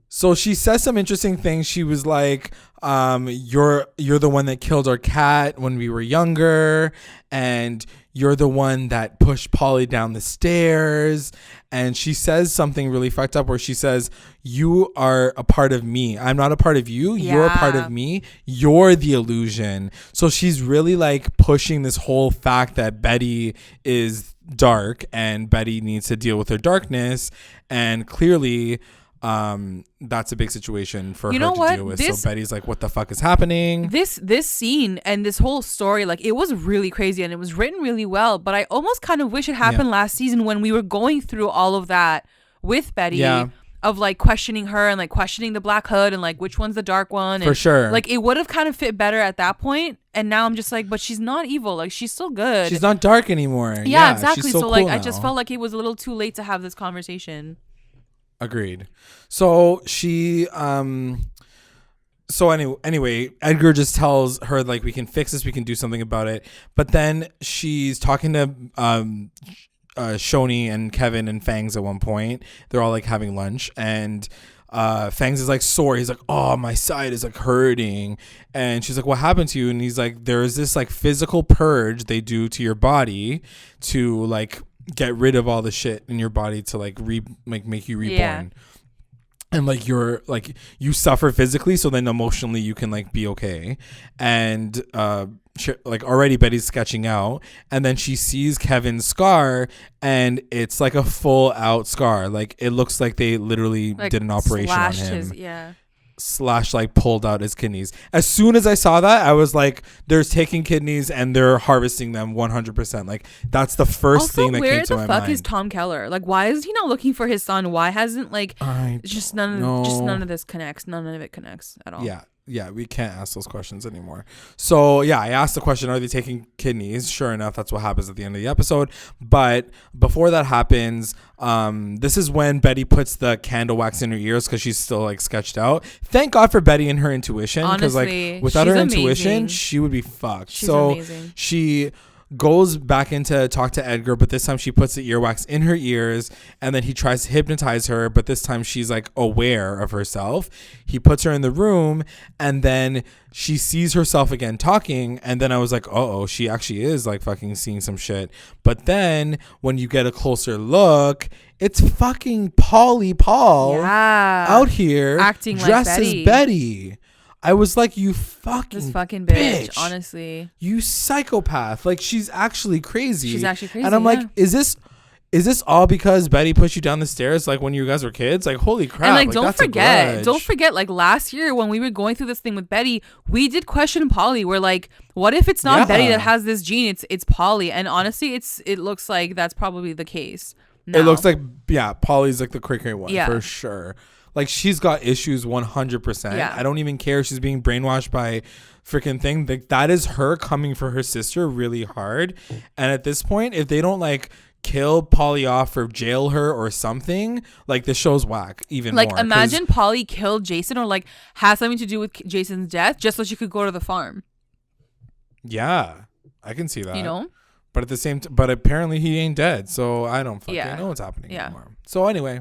So she says some interesting things. She was like, you're the one that killed our cat when we were younger, and you're the one that pushed Polly down the stairs. And she says something really fucked up where she says, you are a part of me. I'm not a part of you. Yeah. You're a part of me. You're the illusion. So she's really like pushing this whole fact that Betty is dark and Betty needs to deal with her darkness. And clearly that's a big situation for her to deal with. So Betty's like, what the fuck is happening? This scene and this whole story, like it was really crazy and it was written really well, but I almost kind of wish it happened last season when we were going through all of that with Betty of like questioning her and like questioning the Black Hood and like which one's the dark one. And, for sure. Like it would have kind of fit better at that point. And now I'm just like, but she's not evil. Like she's still good. She's not dark anymore. Yeah, exactly. So like I just felt like it was a little too late to have this conversation. Agreed. So she anyway, Edgar just tells her like, we can fix this, we can do something about it. But then she's talking to CHONI and Kevin and Fangs at one point. They're all like having lunch, and Fangs is like sore. He's like, oh, my side is like hurting. And she's like, what happened to you? And he's like, there is this like physical purge they do to your body to like get rid of all the shit in your body to like make you reborn. And like you're like you suffer physically, so then emotionally you can like be okay. And like already Betty's sketching out, and then she sees Kevin's scar, and it's like a full out scar. Like it looks like they literally like did an operation on him. Slash like pulled out his kidneys. As soon as I saw that, I was like, there's taking kidneys and they're harvesting them 100%. Like that's the first thing that came to my mind. Where the fuck is Tom Keller? Like why is he not looking for his son? Why hasn't like none of this connects. None of it connects at all. Yeah, we can't ask those questions anymore. So yeah, I asked the question, are they taking kidneys? Sure enough, that's what happens at the end of the episode. But before that happens, this is when Betty puts the candle wax in her ears because she's still like sketched out. Thank God for Betty and her intuition, because like without her intuition, she would be fucked. She's amazing. She goes back in to talk to Edgar, but this time she puts the earwax in her ears, and then he tries to hypnotize her, but this time she's like aware of herself. He puts her in the room, and then she sees herself again talking, and then I was like, oh, she actually is like fucking seeing some shit. But then when you get a closer look, it's fucking Paul out here acting dressed like Betty. as Betty. I was like, you fucking bitch. Honestly. You psychopath. Like, she's actually crazy. She's actually crazy. And I'm like, is this all because Betty pushed you down the stairs like when you guys were kids? Like, holy crap. And like don't forget, like last year when we were going through this thing with Betty, we did question Polly. We're like, what if it's not Betty that has this gene? It's Polly. And honestly, it looks like that's probably the case now. It looks like, Polly's like the cray one for sure. Like, she's got issues 100%. Yeah. I don't even care if she's being brainwashed by freaking thing. Like, that is her coming for her sister really hard. And at this point, if they don't, like, kill Polly off or jail her or something, like, the show's whack even more. Like, imagine Polly killed Jason or, like, has something to do with Jason's death just so she could go to the farm. Yeah. I can see that. You know? But at the same but apparently he ain't dead. So I don't fucking know what's happening anymore. So anyway.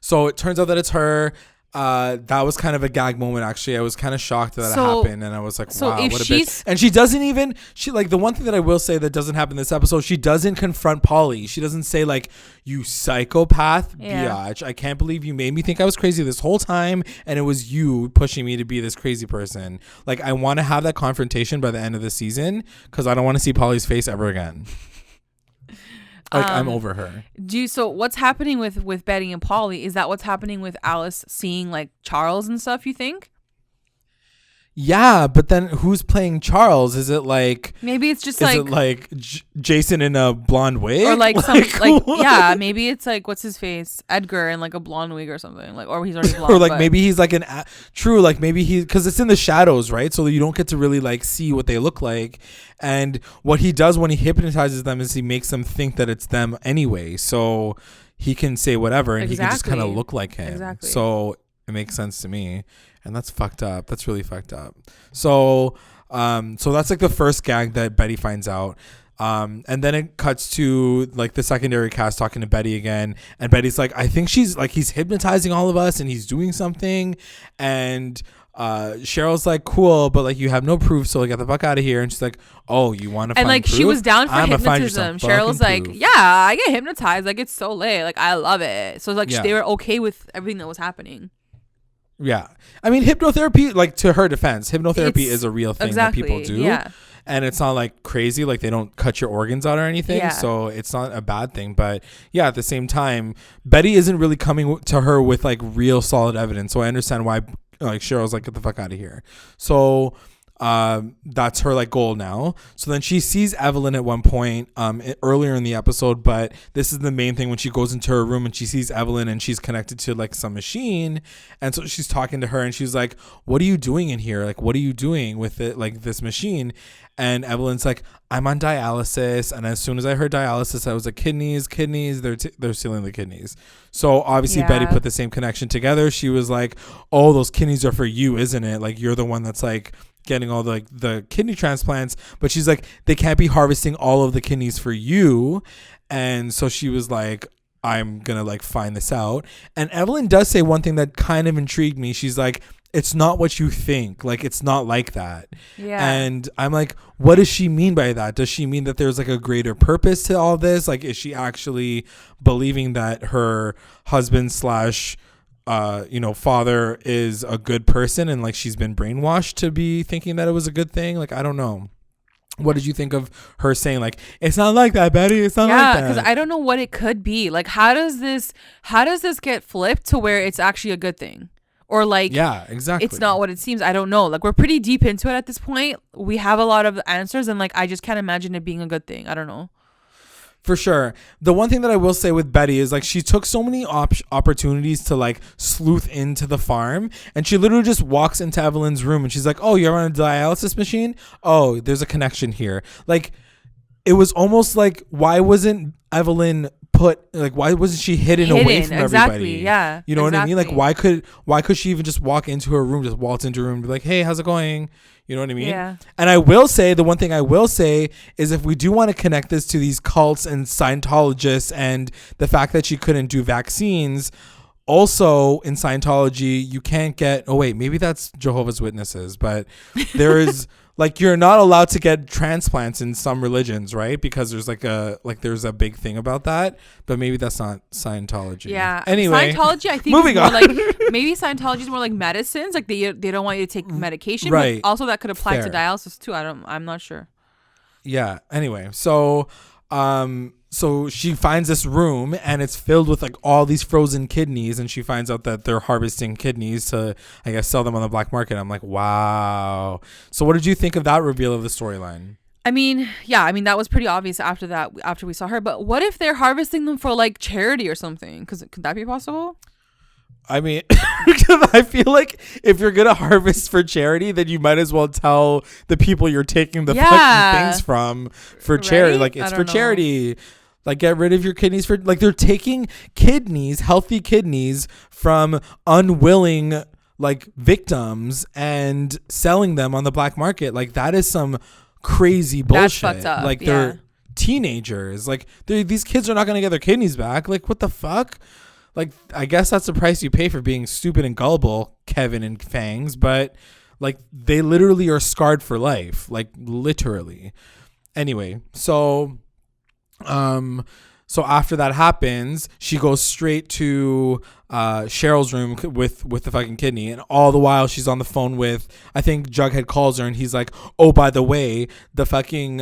So it turns out that it's her. That was kind of a gag moment, actually. I was kind of shocked that it happened, and I was like, wow, what a bitch. And she doesn't even, like, the one thing that I will say that doesn't happen in this episode, she doesn't confront Polly. She doesn't say, like, you psychopath biatch. I can't believe you made me think I was crazy this whole time, and it was you pushing me to be this crazy person. Like, I want to have that confrontation by the end of the season, because I don't want to see Polly's face ever again. Like, I'm over her. So what's happening with Betty and Polly? Is that what's happening with Alice seeing like Charles and stuff, you think? Yeah, but then who's playing Charles? Is it like maybe it's just Jason in a blonde wig, or maybe it's like what's his face, Edgar in like a blonde wig or something, like, or he's already blonde, or like maybe he's like like maybe he, because it's in the shadows, right? So you don't get to really like see what they look like, and what he does when he hypnotizes them is he makes them think that it's them anyway. So he can say whatever and he can just kind of look like him. Exactly. So it makes sense to me. And that's fucked up. That's really fucked up. So that's like the first gag that Betty finds out. And then it cuts to like the secondary cast talking to Betty again. And Betty's like, I think she's like, he's hypnotizing all of us and he's doing something. And Cheryl's like, cool, but like you have no proof, so like get the fuck out of here. And she's like, oh, you want to find like proof? She was down for hypnotism. Cheryl's like, yeah, I get hypnotized, like it's so lit, like I love it. So like they were okay with everything that was happening. Yeah, I mean hypnotherapy, like to her defense, hypnotherapy is a real thing that people do. Yeah. And it's not like crazy, like they don't cut your organs out or anything. So it's not a bad thing. But yeah, at the same time, Betty isn't really coming to her with like real solid evidence. So I understand why like Cheryl's like, get the fuck out of here. So that's her like goal now. So then she sees Evelyn at one point earlier in the episode, but this is the main thing when she goes into her room and she sees Evelyn and she's connected to like some machine. And so she's talking to her and she's like, what are you doing in here? Like, what are you doing with it? Like this machine? And Evelyn's like, I'm on dialysis. And as soon as I heard dialysis, I was like, kidneys, they're stealing the kidneys. So obviously Betty put the same connection together. She was like, oh, those kidneys are for you, isn't it? Like you're the one that's like getting all the kidney transplants. But she's like, they can't be harvesting all of the kidneys for you. And so she was like, I'm gonna like find this out. And Evelyn does say one thing that kind of intrigued me. She's like, it's not what you think. Like, it's not like that. Yeah. And I'm like, what does she mean by that? Does she mean that there's like a greater purpose to all this? Like, is she actually believing that her husband slash father is a good person and like she's been brainwashed to be thinking that it was a good thing? Like, I don't know. What did you think of her saying like, it's not like that, Betty? It's not like that. Yeah, because I don't know what it could be. Like, how does this get flipped to where it's actually a good thing? Or like, yeah, exactly. It's not what it seems. I don't know. Like, we're pretty deep into it at this point. We have a lot of answers, and like, I just can't imagine it being a good thing. I don't know. For sure. The one thing that I will say with Betty is like she took so many opportunities to like sleuth into the farm, and she literally just walks into Evelyn's room and she's like, oh, you're on a dialysis machine? Oh, there's a connection here. Like, it was almost like, why wasn't Evelyn why wasn't she hidden away from everybody? Yeah, you know what I mean? Like, why could she even just walk into her room, just waltz into her room and be like, hey, how's it going? You know what I mean? Yeah. And I will say, the one thing I will say is, if we do want to connect this to these cults and Scientologists and the fact that she couldn't do vaccines, also in Scientology, you can't get, oh wait, maybe that's Jehovah's Witnesses, but there is like, you're not allowed to get transplants in some religions, right? Because there's there's a big thing about that, but maybe that's not Scientology. Yeah. Anyway, Scientology, I think, moving on. Like, maybe Scientology is more like medicines. Like they don't want you to take medication, right? But also that could apply to dialysis too. I'm not sure. Yeah. Anyway, so she finds this room and it's filled with like all these frozen kidneys, and she finds out that they're harvesting kidneys to, I guess, sell them on the black market. I'm like, wow. So what did you think of that reveal of the storyline? I mean, that was pretty obvious after we saw her. But what if they're harvesting them for like charity or something? Could that be possible? I mean, because I feel like if you're going to harvest for charity, then you might as well tell the people you're taking the fucking things from for charity. Like, it's for charity. Like, get rid of your kidneys for, like, they're taking kidneys, healthy kidneys, from unwilling, like, victims and selling them on the black market. Like, that is some crazy bullshit. That's fucked up. Like, they're teenagers. Like, these kids are not going to get their kidneys back. Like, what the fuck? Like, I guess that's the price you pay for being stupid and gullible, Kevin and Fangs. But, like, they literally are scarred for life. Like, literally. Anyway, so after that happens, she goes straight to Cheryl's room with the fucking kidney, and all the while she's on the phone with, I think Jughead calls her and he's like, oh, by the way, the fucking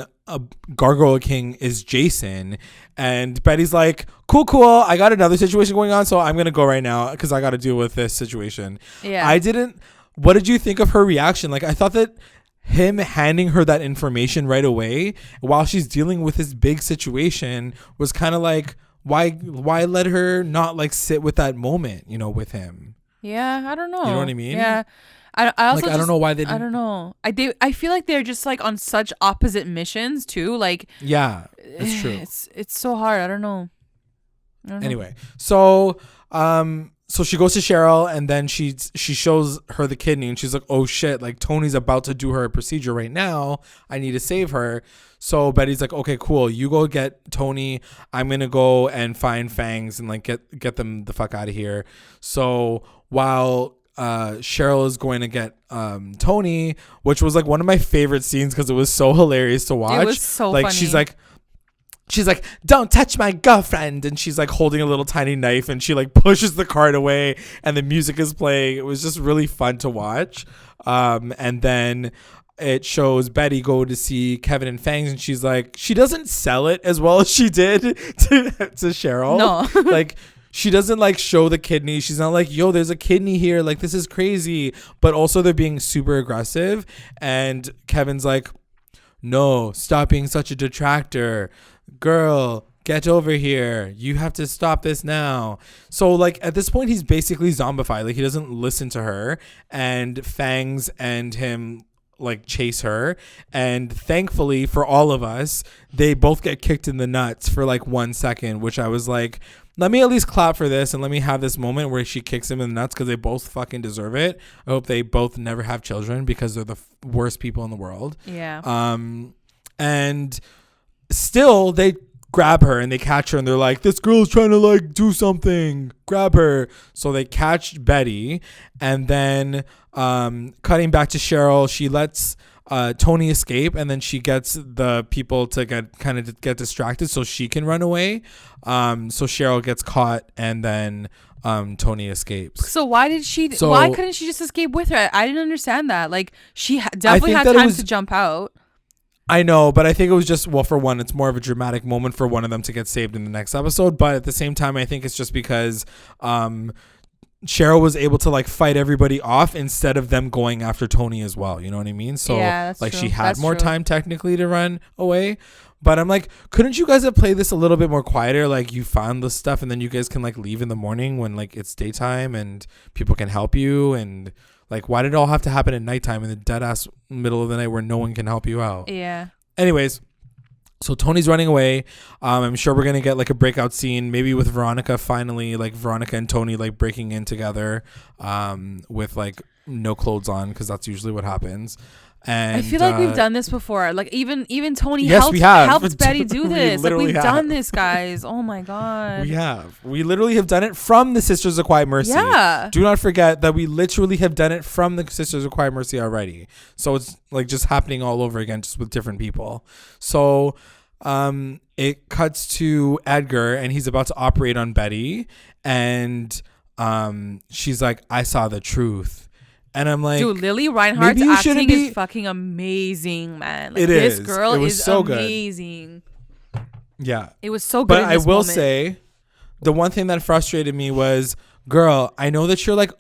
Gargoyle King is Jason. And Betty's like, cool, I got another situation going on, so I'm gonna go right now because I got to deal with this situation. What did you think of her reaction? Like, I thought that him handing her that information right away while she's dealing with this big situation was kind of like, why let her not like sit with that moment, with him? Yeah, I don't know. You know what I mean? Yeah. I also like, I don't know why they didn't. I don't know. I feel like they're just like on such opposite missions too. Like, yeah, it's true. It's so hard. I don't know. Anyway, so she goes to Cheryl, and then she shows her the kidney, and she's like, oh shit, like Tony's about to do her procedure right now. I need to save her. So Betty's like, okay, cool. You go get Tony. I'm going to go and find Fangs and like get them the fuck out of here. So while Cheryl is going to get Tony, which was like one of my favorite scenes because it was so hilarious to watch. It was so like funny. She's like, don't touch my girlfriend. And she's like holding a little tiny knife, and she like pushes the cart away, and the music is playing. It was just really fun to watch. And then it shows Betty go to see Kevin and Fangs, and she's like, she doesn't sell it as well as she did to Cheryl. No. Like, she doesn't like show the kidney. She's not like, yo, there's a kidney here. Like, this is crazy. But also they're being super aggressive. And Kevin's like, no, stop being such a detractor. Girl, get over here. You have to stop this now. So like at this point, he's basically zombified. Like he doesn't listen to her, and Fangs and him like chase her. And thankfully for all of us, they both get kicked in the nuts for like 1 second, which I was like, let me at least clap for this, and let me have this moment where she kicks him in the nuts, because they both fucking deserve it. I hope they both never have children, because they're the worst people in the world. Yeah. And still they grab her and they catch her, and they're like, this girl's trying to like do something, grab her. So they catch Betty, and then cutting back to Cheryl, she lets Tony escape, and then she gets the people to get distracted so she can run away. So Cheryl gets caught, and then Tony escapes. So why couldn't she just escape with her? I didn't understand that. Like she definitely had time to jump out. I know, but I think it was just, well, for one, it's more of a dramatic moment for one of them to get saved in the next episode. But at the same time, I think it's just because Cheryl was able to like fight everybody off instead of them going after Tony as well. You know what I mean? So yeah, like true. She had more time technically to run away. But I'm like, couldn't you guys have played this a little bit more quieter? Like you found this stuff, and then you guys can like leave in the morning when like it's daytime and people can help you. And like, why did it all have to happen at nighttime in the dead ass middle of the night where no one can help you out? Yeah. Anyways, so Tony's running away. I'm sure we're going to get like a breakout scene, maybe with Veronica finally, like Veronica and Tony like breaking in together with like no clothes on, because that's usually what happens. And I feel like we've done this before. Like even Tony helped Betty do this. Like we've done this, guys. Oh my god. We literally have done it from the Sisters of Quiet Mercy. Yeah. Do not forget that we literally have done it from the Sisters of Quiet Mercy already. So it's like just happening all over again, just with different people. So it cuts to Edgar, and he's about to operate on Betty, and she's like, I saw the truth. And I'm like, dude, Lily Reinhardt's acting is fucking amazing, man. Like, this girl is so amazing. Good. Yeah. It was so good. But I will say, the one thing that frustrated me was, girl, I know that you're like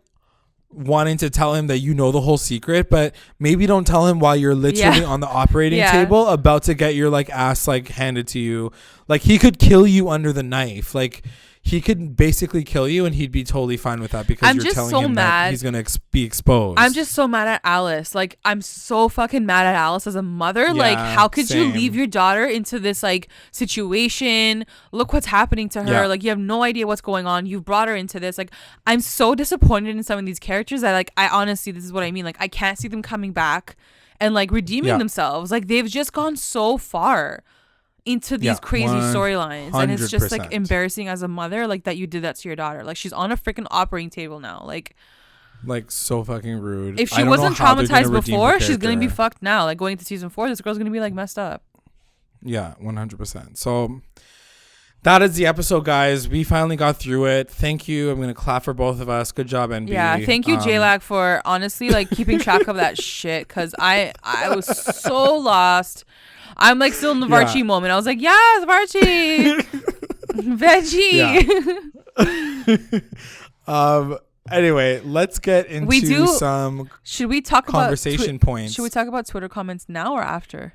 wanting to tell him that you know the whole secret, but maybe don't tell him while you're literally on the operating table about to get your like ass like handed to you. Like he could kill you under the knife. Like he could basically kill you, and he'd be totally fine with that, because you're telling him that he's gonna be exposed. I'm just so mad at Alice. Like I'm so fucking mad at Alice as a mother. Yeah, like how could you leave your daughter into this like situation? Look what's happening to her. Like you have no idea what's going on. You brought her into this. Like I'm so disappointed in some of these characters that like I honestly, this is what I mean. Like I can't see them coming back and like redeeming themselves. Like they've just gone so far into these crazy storylines, and it's just like embarrassing as a mother, like that you did that to your daughter. Like she's on a freaking operating table now. Like so fucking rude. If she wasn't traumatized before, she's gonna be fucked now. Like going into season 4, this girl's gonna be like messed up. Yeah, 100%. So that is the episode, guys. We finally got through it. Thank you. I'm gonna clap for both of us. Good job, NB. Yeah, thank you, JLAG, for honestly like keeping track of that shit, because I was so lost. I'm like still in the VARCHIE moment. I was like, yes, VARCHIE. Veggie. Anyway, let's get into some conversation points. Should we talk about Twitter comments now or after?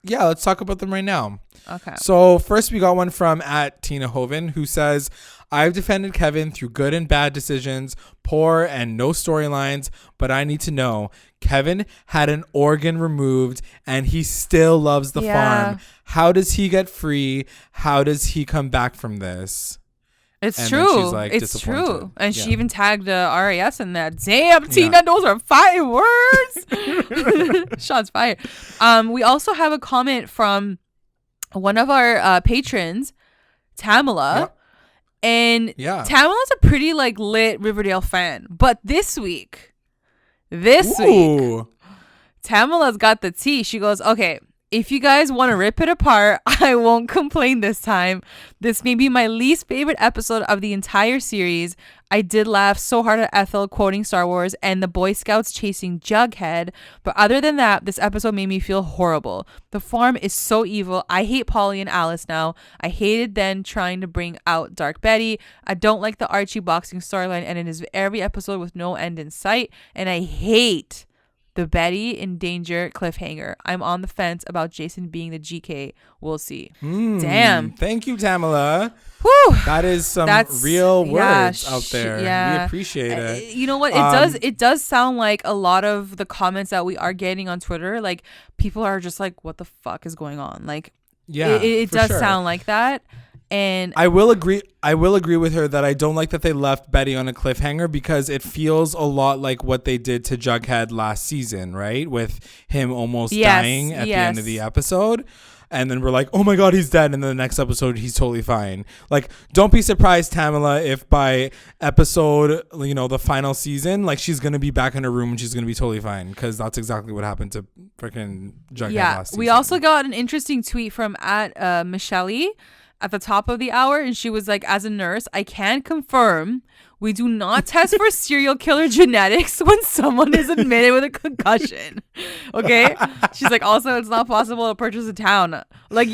Yeah, let's talk about them right now. Okay. So first we got one from @TinaHoven, who says, I've defended Kevin through good and bad decisions, poor and no storylines, but I need to know, Kevin had an organ removed and he still loves the farm. How does he get free? How does he come back from this? It's and true. Then she's like it's disappointed. True. And she even tagged RAS in that. Damn, Tina, those are fire words. Shots fired. We also have a comment from one of our patrons, Tamala. Yep. And Tamala's a pretty like lit Riverdale fan. But this week, Tamala's got the tea. She goes, okay, if you guys want to rip it apart, I won't complain this time. This may be my least favorite episode of the entire series. I did laugh so hard at Ethel quoting Star Wars and the Boy Scouts chasing Jughead. But other than that, this episode made me feel horrible. The farm is so evil. I hate Polly and Alice now. I hated then trying to bring out Dark Betty. I don't like the Archie boxing storyline, and it is every episode with no end in sight. And I hate the Betty in danger cliffhanger. I'm on the fence about Jason being the GK. We'll see. Damn. Thank you, Tamala. Whew. That is That's real words out there. We appreciate it. You know what? It does sound like a lot of the comments that we are getting on Twitter, like people are just like, what the fuck is going on? Like, it does sound like that. And I will agree with her that I don't like that they left Betty on a cliffhanger, because it feels a lot like what they did to Jughead last season, right? With him almost dying at the end of the episode. And then we're like, oh my God, he's dead. And then the next episode, he's totally fine. Like, don't be surprised, Tamala, if by episode, the final season, like she's going to be back in her room and she's going to be totally fine. Because that's exactly what happened to freaking Jughead last season. We also got an interesting tweet from Michelle at the top of the hour, and she was like, as a nurse, I can confirm we do not test for serial killer genetics when someone is admitted with a concussion. Okay? She's like, also, it's not possible to purchase a town. Like,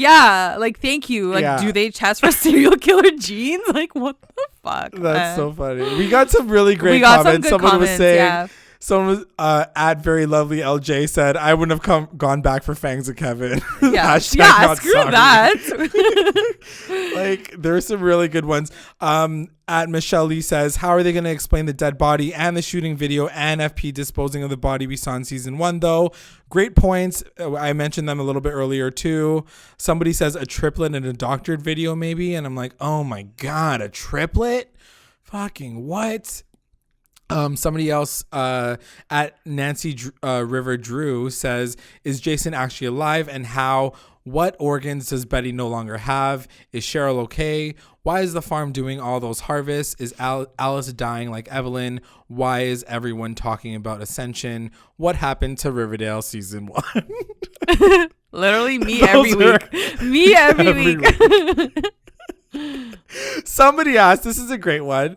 thank you. Like, do they test for serial killer genes? Like, what the fuck? That's so funny. We got some really great comments. Someone was saying, someone was at Very Lovely LJ said, I wouldn't have gone back for Fangs of Kevin. Yeah, screw that. Like, there's some really good ones. At Michelle Lee says, how are they going to explain the dead body and the shooting video and FP disposing of the body we saw in season 1, though? Great points. I mentioned them a little bit earlier, too. Somebody says a triplet and a doctored video, maybe. And I'm like, oh my God, a triplet? Fucking what? Somebody else at Nancy River Drew says, is Jason actually alive, and what organs does Betty no longer have? Is Cheryl okay? Why is the farm doing all those harvests? Is Alice dying like Evelyn? Why is everyone talking about Ascension? What happened to Riverdale season 1? Literally me every week. Me every week. Somebody asked, this is a great one,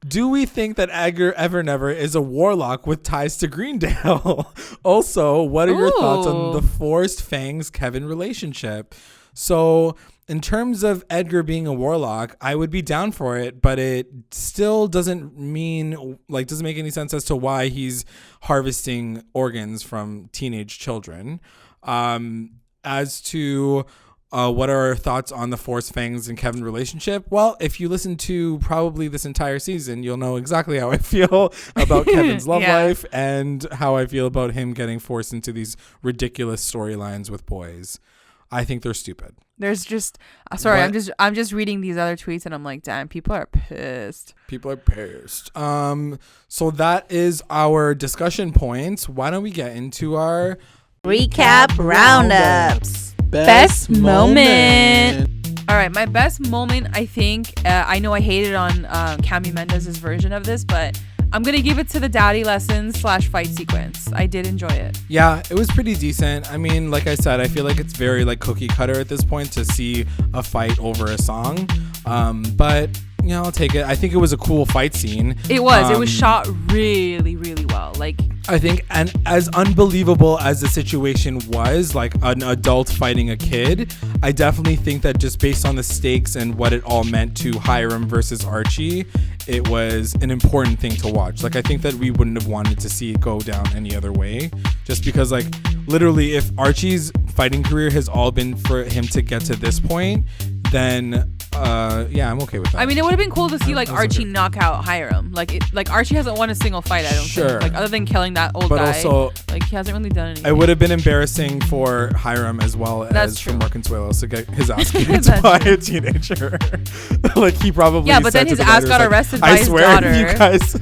do we think that Edgar Evernever is a warlock with ties to Greendale? Also, what are your thoughts on the forced Fangs Kevin relationship? So, in terms of Edgar being a warlock, I would be down for it, but it still doesn't make any sense as to why he's harvesting organs from teenage children. As to what are our thoughts on the Force Fangs and Kevin relationship? Well, if you listen to probably this entire season, you'll know exactly how I feel about Kevin's love life and how I feel about him getting forced into these ridiculous storylines with boys. I think they're stupid. There's just I'm just reading these other tweets and I'm like, damn, people are pissed. So that is our discussion points. Why don't we get into our recap roundups? Best moment. All right, my best moment, I think, I know I hated on Cami Mendez's version of this, but I'm going to give it to the daddy lessons / fight sequence. I did enjoy it. Yeah, it was pretty decent. I mean, like I said, I feel like it's very like cookie cutter at this point to see a fight over a song. But I'll take it. I think it was a cool fight scene. It was shot really, really well. Like, I think, and as unbelievable as the situation was, like an adult fighting a kid, I definitely think that just based on the stakes and what it all meant to Hiram versus Archie, it was an important thing to watch. Like, I think that we wouldn't have wanted to see it go down any other way, just because, like, literally, if Archie's fighting career has all been for him to get to this point, then I'm okay with that. I mean, it would have been cool to see like Archie knock out Hiram. Like Archie hasn't won a single fight, I don't think. Like other than killing that old guy. But also, like he hasn't really done anything. It would have been embarrassing for Hiram as well as for Mark Consuelos to get his ass kicked by a teenager. Like he probably but then his ass got arrested by his daughter. You guys.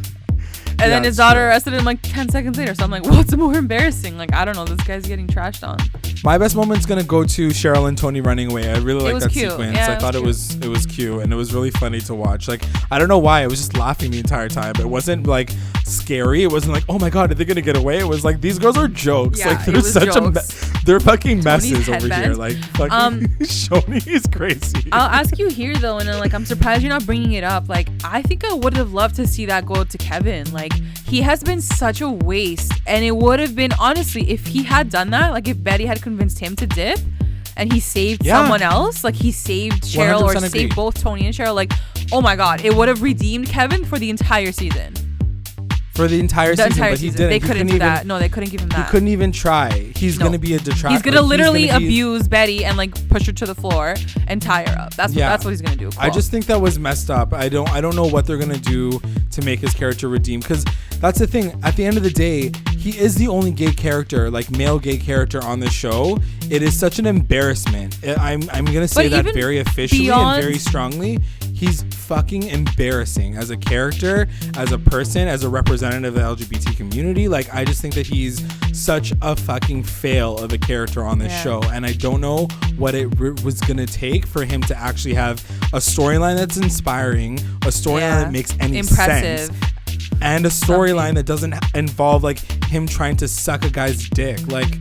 And then his daughter arrested him like 10 seconds later. So I'm like, what's more embarrassing? Like, I don't know. This guy's getting trashed on. My best moment's going to go to Cheryl and Tony running away. I really like that sequence. Yeah, I thought it was cute and it was really funny to watch. Like, I don't know why. I was just laughing the entire time. It wasn't like scary. It wasn't like, oh my God, are they going to get away? It was like, these girls are jokes. Yeah, like, they're they're fucking messes over here. Like, fucking CHONI is crazy. I'll ask you here though, and like, I'm surprised you're not bringing it up. Like, I think I would have loved to see that go to Kevin. Like, he has been such a waste, and it would have been, honestly, if he had done that, like if Betty had convinced him to dip and he saved someone else, like he saved Cheryl or saved both Tony and Cheryl, like, oh my God, it would have redeemed Kevin for the entire season. For the entire season, but he didn't. They couldn't do that. No, they couldn't give him that. He couldn't even try. He's going to be a detractor. He's going to literally abuse Betty and like push her to the floor and tie her up. That's what he's going to do. Cool. I just think that was messed up. I don't know what they're going to do to make his character redeem, because that's the thing. At the end of the day, he is the only gay character, like male gay character on the show. It is such an embarrassment. I'm going to say that very officially and very strongly. He's fucking embarrassing as a character, as a person, as a representative of the LGBT community. Like, I just think that he's such a fucking fail of a character on this show. And I don't know what it was going to take for him to actually have a storyline that's inspiring, a storyline that makes any sense. And a storyline that doesn't involve like him trying to suck a guy's dick. Like,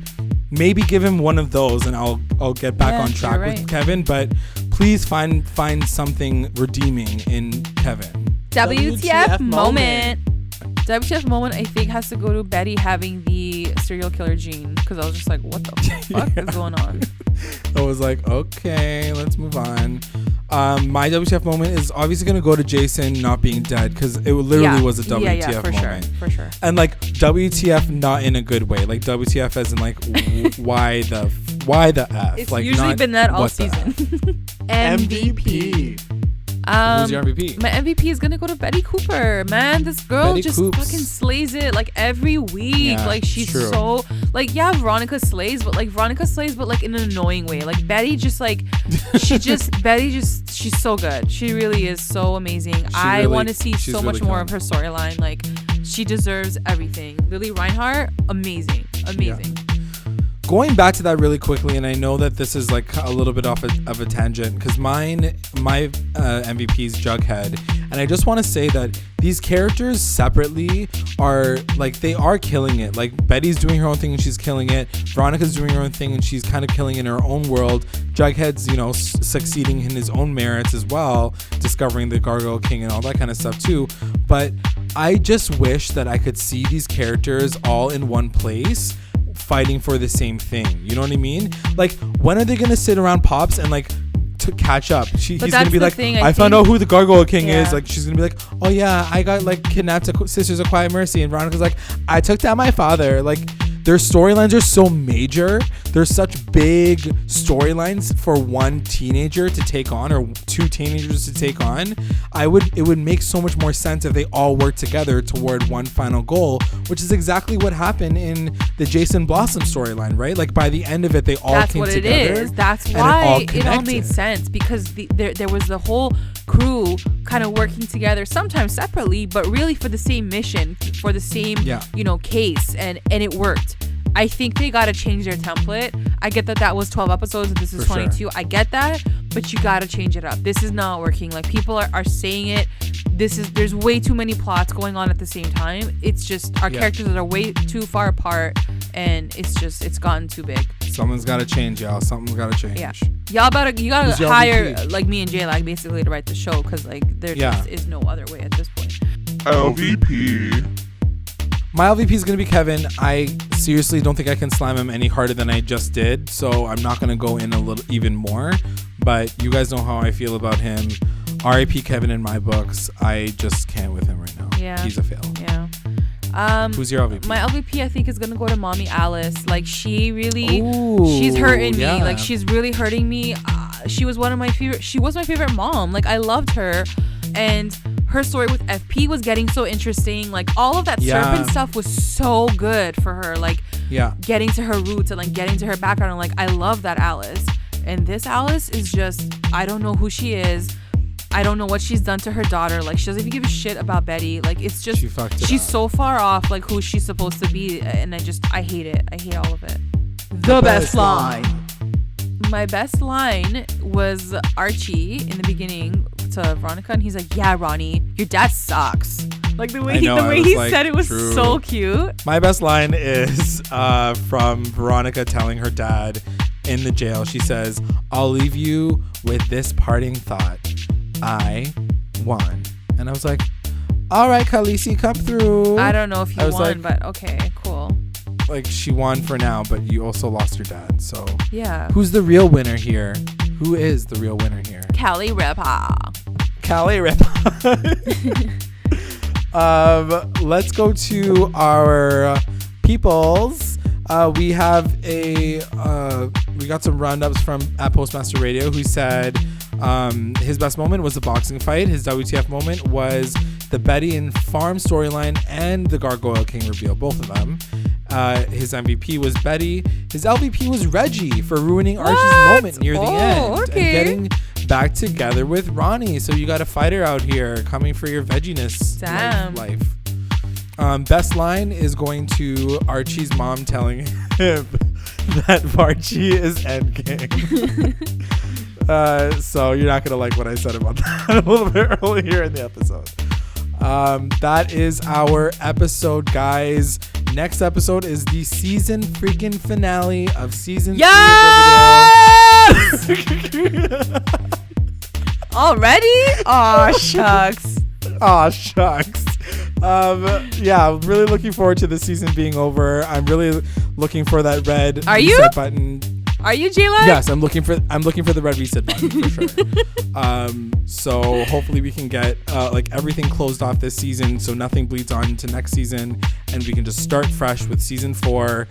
maybe give him one of those and I'll get back on track with Kevin, but please find something redeeming in Kevin. WTF moment. WTF moment, I think, has to go to Betty having the serial killer gene, because I was just like, what the fuck is going on? I was like, okay, let's move on. My WTF moment is obviously going to go to Jason not being dead, because it literally was a WTF moment. For sure. And like WTF not in a good way. Like WTF as in like why the F? It's like usually been that all season. MVP. Who's your MVP? My MVP is gonna go to Betty Cooper. Man, this girl fucking slays it like every week. Yeah, like she's so like Veronica slays, but like in an annoying way. Like Betty just like she's so good. She really is so amazing. I want to see so much more of her storyline. Like she deserves everything. Lily Reinhart, amazing. Yeah. Going back to that really quickly, and I know that this is like a little bit of a tangent, because my MVP is Jughead, and I just want to say that these characters separately are like, they are killing it. Like Betty's doing her own thing and she's killing it. Veronica's doing her own thing and she's kind of killing in her own world. Jughead's, succeeding in his own merits as well, discovering the Gargoyle King and all that kind of stuff too. But I just wish that I could see these characters all in one place, fighting for the same thing. You know what I mean? Like, when are they gonna sit around Pops and like to catch up? He's gonna be like, I found out who the Gargoyle King is. Like, she's gonna be like, oh yeah, I got like kidnapped at Sisters of Quiet Mercy, and Veronica's like, I took down my father. Like, their storylines are so major. There's such big storylines for one teenager to take on, or two teenagers to take on. It would make so much more sense if they all work together toward one final goal, which is exactly what happened in the Jason Blossom storyline, right? Like by the end of it, they all came together. That's what it is. That's why it all made sense, because there was the whole crew kind of working together, sometimes separately, but really for the same mission, for the same case, and it worked. I think they got to change their template. I get that was 12 episodes and this is 22. Sure. I get that, but you got to change it up. This is not working. Like, people are saying it. There's way too many plots going on at the same time. It's just our characters are way too far apart, and it's gotten too big. Someone's got to change, y'all. Something's got to change. Yeah. You gotta hire like me and JLAG basically to write the show, because like there just is no other way at this point. LVP. My LVP is going to be Kevin. I seriously don't think I can slam him any harder than I just did, so I'm not going to go in a little even more. But you guys know how I feel about him. R.I.P. Kevin in my books. I just can't with him right now. Yeah. He's a fail. Yeah. Who's your LVP? My LVP, I think, is gonna go to Mommy Alice. Like, she's hurting me. Like, she's really hurting me. she was one of my favorite. She was my favorite mom. Like I loved her, and her story with FP was getting so interesting. Like all of that serpent stuff was so good for her. Like getting to her roots and like getting to her background. And like I love that Alice. And this Alice is just, I don't know who she is. I don't know what she's done to her daughter. Like she doesn't even give a shit about Betty. Like it's just she's so far off like who she's supposed to be, and I hate it. I hate all of it. The best line. My best line was Archie in the beginning to Veronica, and he's like, "Yeah, Ronnie, your dad sucks." Like the way he said it was so cute. My best line is from Veronica telling her dad in the jail. She says, "I'll leave you with this parting thought. I won." And I was like, all right, Khaleesi, come through. I don't know if you won, but okay, cool. Like she won for now, but you also lost your dad. So yeah, who's the real winner here? Who is the real winner here? Callie Ripa. Let's go to our peoples. We have we got some roundups from at Postmaster Radio, who said his best moment was the boxing fight. His WTF moment was the Betty and Farm storyline and the Gargoyle King reveal, both of them. His MVP was Betty. His LVP was Reggie for ruining Archie's moment near the end and getting back together with Ronnie. So you got a fighter out here coming for your vegginess life. Best line is going to Archie's mom telling him that VARCHIE is endgame. So you're not gonna like what I said about that a little bit earlier in the episode. That is our episode, guys. Next episode is the season freaking finale of season 3 of Riverdale. Already? Aw, shucks. Aw, shucks. Yeah, really looking forward to the season being over. I'm really looking for that red reset button. Are you, JLAG? Yes, I'm looking for the red reset button for sure. So hopefully we can get like everything closed off this season, so nothing bleeds on into next season, and we can just start fresh with season 4.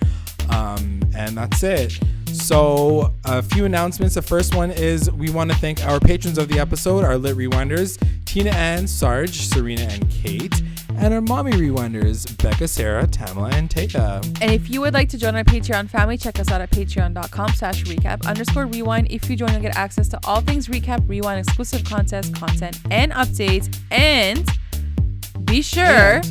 And that's it. So a few announcements. The first one is we want to thank our patrons of the episode, our lit rewinders, Tina Ann, Sarge, Serena, and Kate, and our mommy rewinders, Becca, Sarah, Tamala, and Taya. And if you would like to join our Patreon family, check us out at patreon.com/recap_rewind. If you join, you'll get access to all things recap, rewind, exclusive content, and updates. And be sure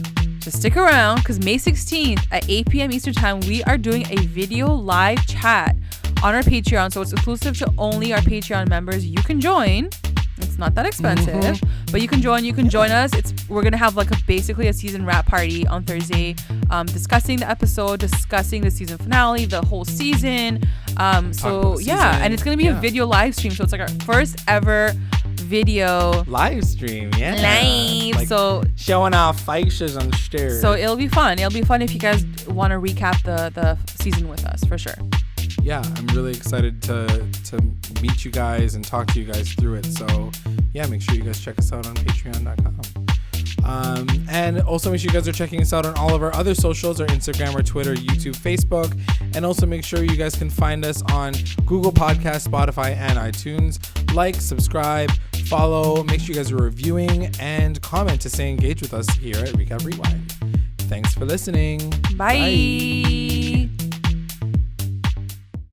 to stick around, because May 16th at 8 p.m. Eastern Time, we are doing a video live chat on our Patreon. So it's exclusive to only our Patreon members. You can join. It's not that expensive, but you can join. You can join us. We're gonna have like basically a season wrap party on Thursday, discussing the episode, discussing the season finale, the whole season. And it's gonna be a video live stream. So it's like our first ever video live stream. Live. Like so showing our faces on stage. So it'll be fun. It'll be fun if you guys want to recap the season with us, for sure. Yeah, I'm really excited to meet you guys and talk to you guys through it. So yeah, make sure you guys check us out on patreon.com. And also make sure you guys are checking us out on all of our other socials, our Instagram, our Twitter, YouTube, Facebook. And also make sure you guys can find us on Google Podcasts, Spotify, and iTunes. Like, subscribe, follow, make sure you guys are reviewing, and comment to stay engaged with us here at Recap Rewind. Thanks for listening. Bye.